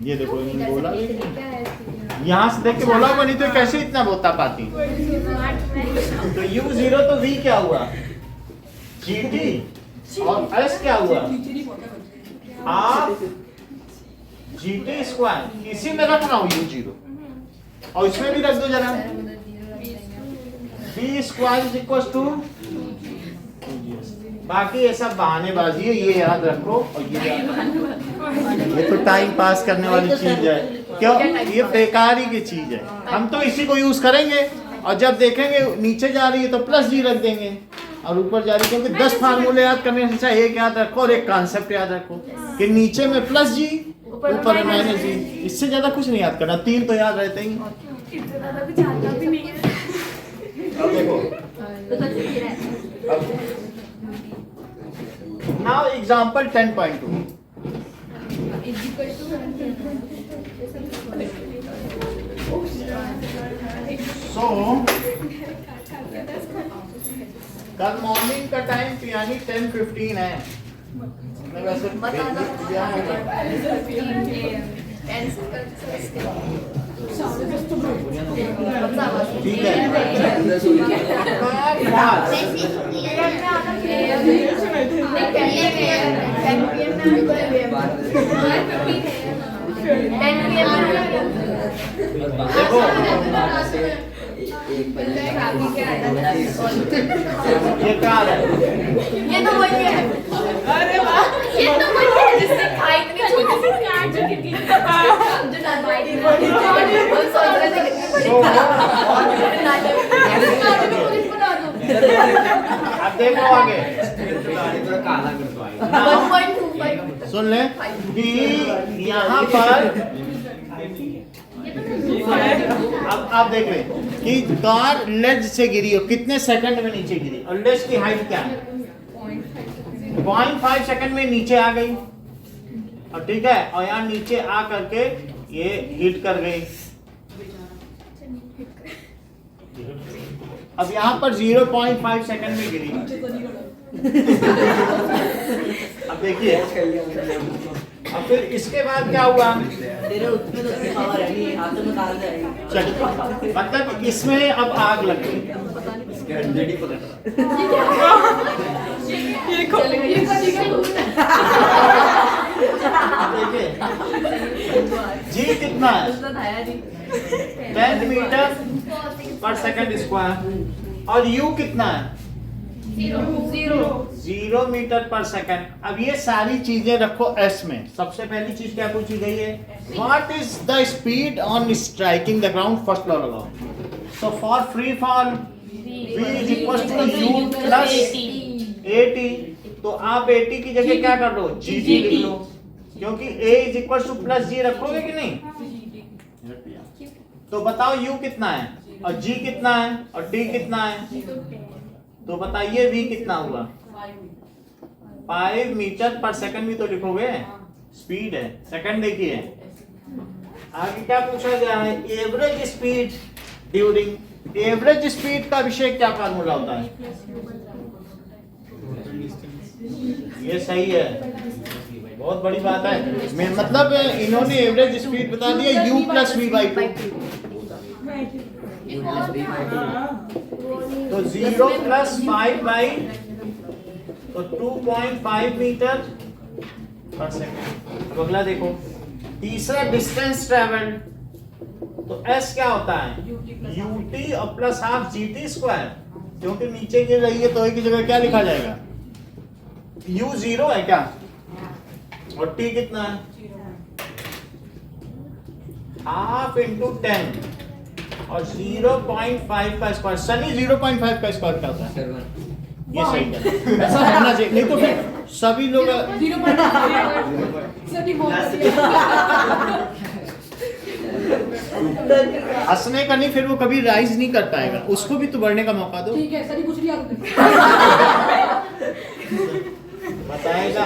ये देखो इन्होंने बोला, यहाँ से देख के बोला होगा, नहीं तो कैसे इतना बता पाती? तो u 0 तो v क्या हुआ? gt, और s क्या हुआ? Half gt square. इसी में रख रहा हूँ u 0, और इसमें भी रख दो जरा, v square is equal to, बाकी ये सब बहानेबाजी है, ये याद रखो। और ये तो टाइम पास करने वाली चीज है, क्यों? ये बेकार ही की चीज है। हम तो इसी को यूज करेंगे, और जब देखेंगे नीचे जा रही है तो प्लस जी रख देंगे, और ऊपर जा रही है, क्योंकि 10 फार्मूले याद करने से अच्छा एक याद रखो और एक कॉन्सेप्ट याद रखो कि नीचे में प्लस जी, ऊपर में माइनस जी। इससे ज्यादा कुछ नहीं याद करना, 3 तो याद रहते ही। अब देखो, now example 10.2. So कल मॉर्निंग का टाइम यानी 10:15 है। मैं वैसे ठीक है। देखो ये कार है, ये तो वही है। अरे वाह, ये तो वही है जिससे खाई इतनी छोटी सी कार जो कितनी जो नाइट बॉडी बहुत सोच रहे थे कितनी बड़ी कार। अब देखो आगे, 1.25 सुन ले कि यहाँ पर अब आप देख रहे कि कार लेज से गिरी और कितने सेकंड में नीचे गिरी, और लेज की हाइट क्या है? 0.5 सेकंड में नीचे आ गई, और ठीक है, और यहाँ नीचे आ करके ये हिट कर गई। अब यहाँ पर 0.5 सेकंड में गिरी। अब देखिए, अब फिर इसके बाद क्या हुआ? तेरे उसमें तो उसकी पावर है नहीं, हाथ में डाल जाएगी। चलिए, मतलब इसमें अब आग लग गई। देखिए जी कितना है? 10 मीटर पर सेकंड स्क्वायर, और यू कितना है? 0 मीटर पर सेकंड। अब ये सारी चीजें रखो एस में। सबसे पहली चीज क्या पूछी गई है? What is the speed on striking the ground? First law लगाओ। So for free fall v is equal to u plus 80। तो आप 80 की जगह क्या कर लो? gt लिख लो, क्योंकि a is equal two plus g रखोगे कि नहीं? तो बताओ u कितना है, और g कितना है, और t कितना है? तो बताइए v कितना हुआ? 5 मीटर पर सेकंड भी तो लिखोगे, स्पीड है। सेकंड देखिए आगे क्या पूछा गया है? Average speed during. Average speed का विषय क्या फार्मूला होता है? ये सही है, बहुत बड़ी बात है। मतलब इन्होंने एवरेज स्पीड बता दिया u प्लस v/2। तो 0 प्लस 5/, तो 2.5 मीटर पर सेकंड। अब अगला देखो, तीसरा डिस्टेंस ट्रेवल। तो s क्या होता है? ut और प्लस हाफ gt स्क्वायर, क्योंकि नीचे गिर रही है तो एक की जगह क्या लिखा जाएगा? u 0 है क्या? और t कितना है? हाफ इंटू 10 और 0.5 का स्क्वायर। सनी 0.5 का स्क्वायर क्या होता है? ये सही है, ऐसा रहना चाहिए, नहीं तो फिर सभी लोग 0.5 सभी बोल हंसने का नहीं, फिर वो कभी राइज नहीं कर पाएगा, उसको भी तो बढ़ने का मौका दो। ठीक है सर कुछ नहीं आपने बताएगा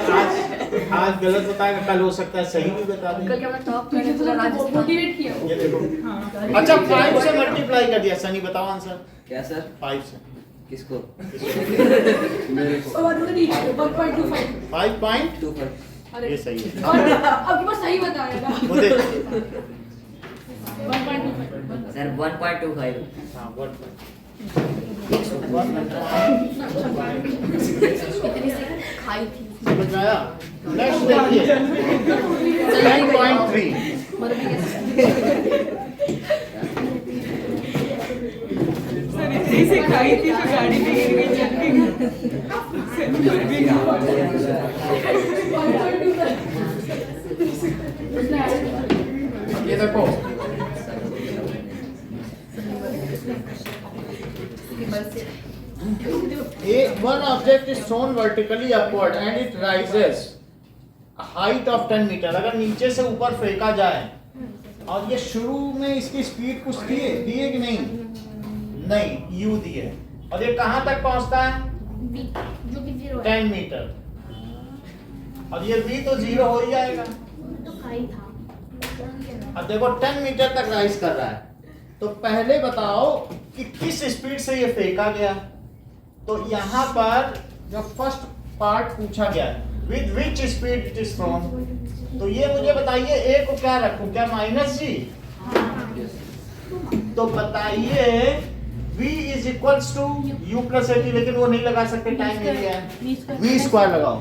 आज गलत बताएगा, कल हो सकता है सही भी बता दे। कल क्या मैं टॉप पीछे तो राजस्थान मोटिवेट किया ये देखो, अच्छा 5 से मल्टीप्लाई कर दिया। सनी बताओ आंसर। क्या सर? 5 से किसको? और बाद में नीचे 1.25 5.2। अरे ये सही है। और आपके पास सही बताया ना वो देख 1.25 सर 1.25। हाँ 1. इतनी सी खाई थी समझ में आया? नेक्स्ट देखिए 10.3। मर भी गया सर इतनी से खाई थी जो गाड़ी में गिर गई चल के सर मर भी गया। ये देखो one object is thrown vertically upward and it rises a height of 10 meter। अगर नीचे से ऊपर फेंका जाए और ये शुरू में इसकी स्पीड कुछ दिए कि नहीं? नहीं, u दिए, और ये कहां तक पहुंचता है? जो कि 0 है 10 मीटर, और ये v तो 0 हो ही जाएगा। तो खाई था अब देखो 10 मीटर तक राइज कर रहा है, तो पहले बताओ कि किस स्पीड से ये फेंका गया। तो यहाँ पर जो फर्स्ट पार्ट पूछा गया है, with which speed it is throne, तो ये मुझे बताइए ए को क्या रखूं, क्या माइनस जी? तो बताइए v is equals to u plus a t, लेकिन वो नहीं लगा सकते, टाइम मिल गया है। v स्क्वायर लगाओ।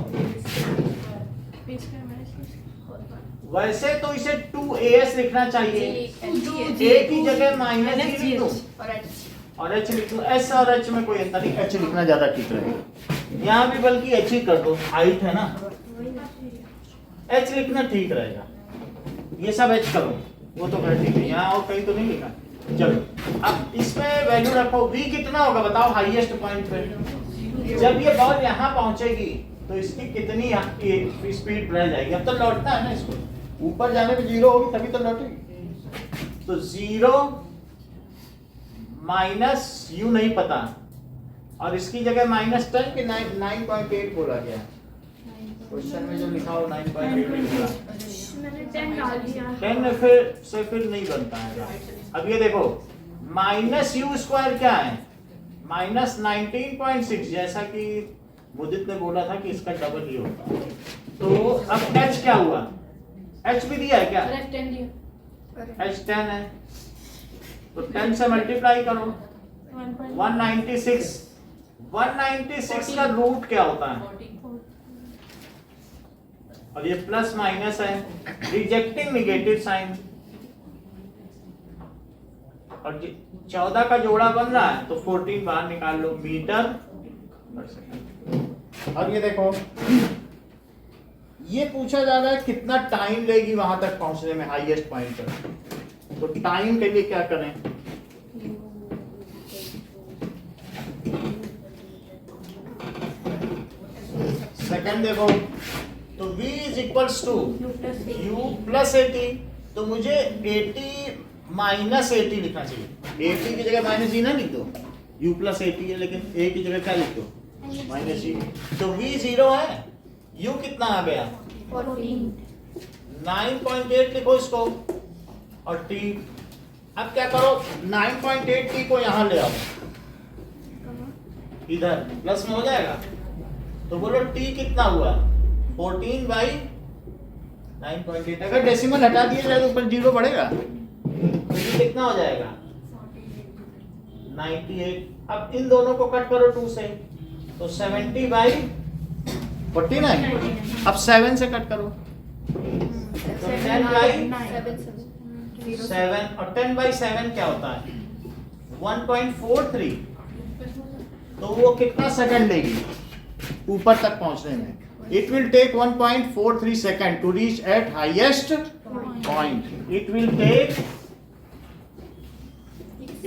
वैसे तो इसे 2as लिखना चाहिए, a की जगह माइनस जी लिख दो और h लिख दो। s और h में कोई अंतर नहीं, h लिखना ज्यादा ठीक रहेगा। यहाँ भी बल्कि h ही कर दो, हाइट है ना, h लिखना ठीक रहेगा। ये सब h करो, वो तो कर ठीक है, यहाँ और कहीं तो नहीं लिखा। चलो अब इसमें वैल्यू रखो, v कितना होगा बताओ हाईएस्ट पॉइंट पे। जब ये बॉल यहाँ पहुंचेगी तो इसकी कितनी स्पीड रह जाएगी? अब तो लौटना है ना इसको, ऊपर जाने पे 0 होगी तभी तो लौटेगी। तो 0 माइनस u नहीं पता, और इसकी जगह -10 के 9.8 बोला गया। क्वेश्चन में जो लिखा हो 9.8 लिखा, मैंने 10 डाल दिया 10 में फिर नहीं बनता है। अब ये देखो माइनस u स्क्वायर क्या है? -19.6, जैसा कि मुदित ने बोला था कि इसका डबल ही होता है। तो अब h क्या हुआ? h भी दिया है क्या? h 10 है, तो 10 से मल्टीप्लाई करो 196। 196 का रूट क्या होता है? और ये प्लस माइनस है, रिजेक्टिंग नेगेटिव साइन, और 14 का जोड़ा बन रहा है तो 14 बाहर निकाल लो, मीटर पर सेकंड। अब ये देखो, ये पूछा जा रहा है कितना टाइम लेगी वहां तक पहुंचने में हाईएस्ट पॉइंट पर। तो टाइम के लिए क्या करें? सेकंड देखो, तो v is equals to u plus 80, तो मुझे 80 माइनस 80 लिखना चाहिए। 80 की जगह माइनस जी ना लिख दो, u प्लस 80 है, लेकिन a की जगह क्या लिख दो? माइनस जी। तो v 0 है, u कितना आ गया? 9.8 लिखो इसको, और t। अब क्या करो, 9.8 t को यहाँ ले आओ, इधर प्लस में हो जाएगा, तो बोलो t कितना हुआ? 14 बाई 9.8। अगर डेसिमल हटा दिया जाए तो ऊपर 0 बढ़ेगा, तो ये कितना हो जाएगा? 98। अब इन दोनों को कट करो 2 से, तो 70 बाई 49। अब 7 से कट करो, तो 10 बाई 7, और 10 बाई 7 क्या होता है? 1.43। तो वो कितना सेकंड लेगी? ऊपर तक पहुंचने में. It will take 1.43 seconds to reach at highest point. It will take.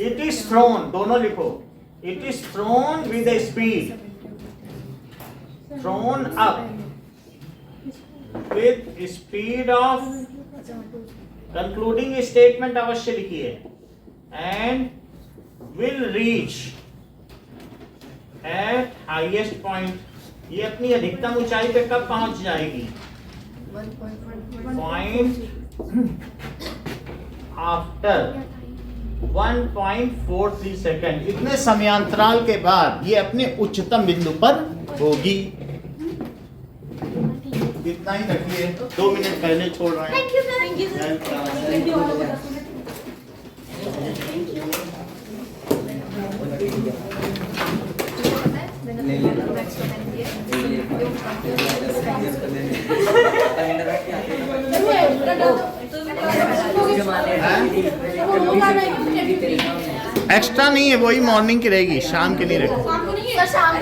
It is thrown. दोनों लिखो. It is thrown with a speed. Thrown up with speed of. Concluding statement अवश्य लिखिए. And will reach at highest point. ये अपनी अधिकतम ऊंचाई पे कब पहुंच जाएगी? Point after 1.43 second. इतने समयांतराल के बाद ये अपने उच्चतम बिंदु पर होगी. इतना ही रखिए. 2 मिनट पहले छोड़ रहे हैं. Thank you. एक्स्ट्रा नहीं है, वही मॉर्निंग की रहेगी, शाम की नहीं रहेगी. सर शाम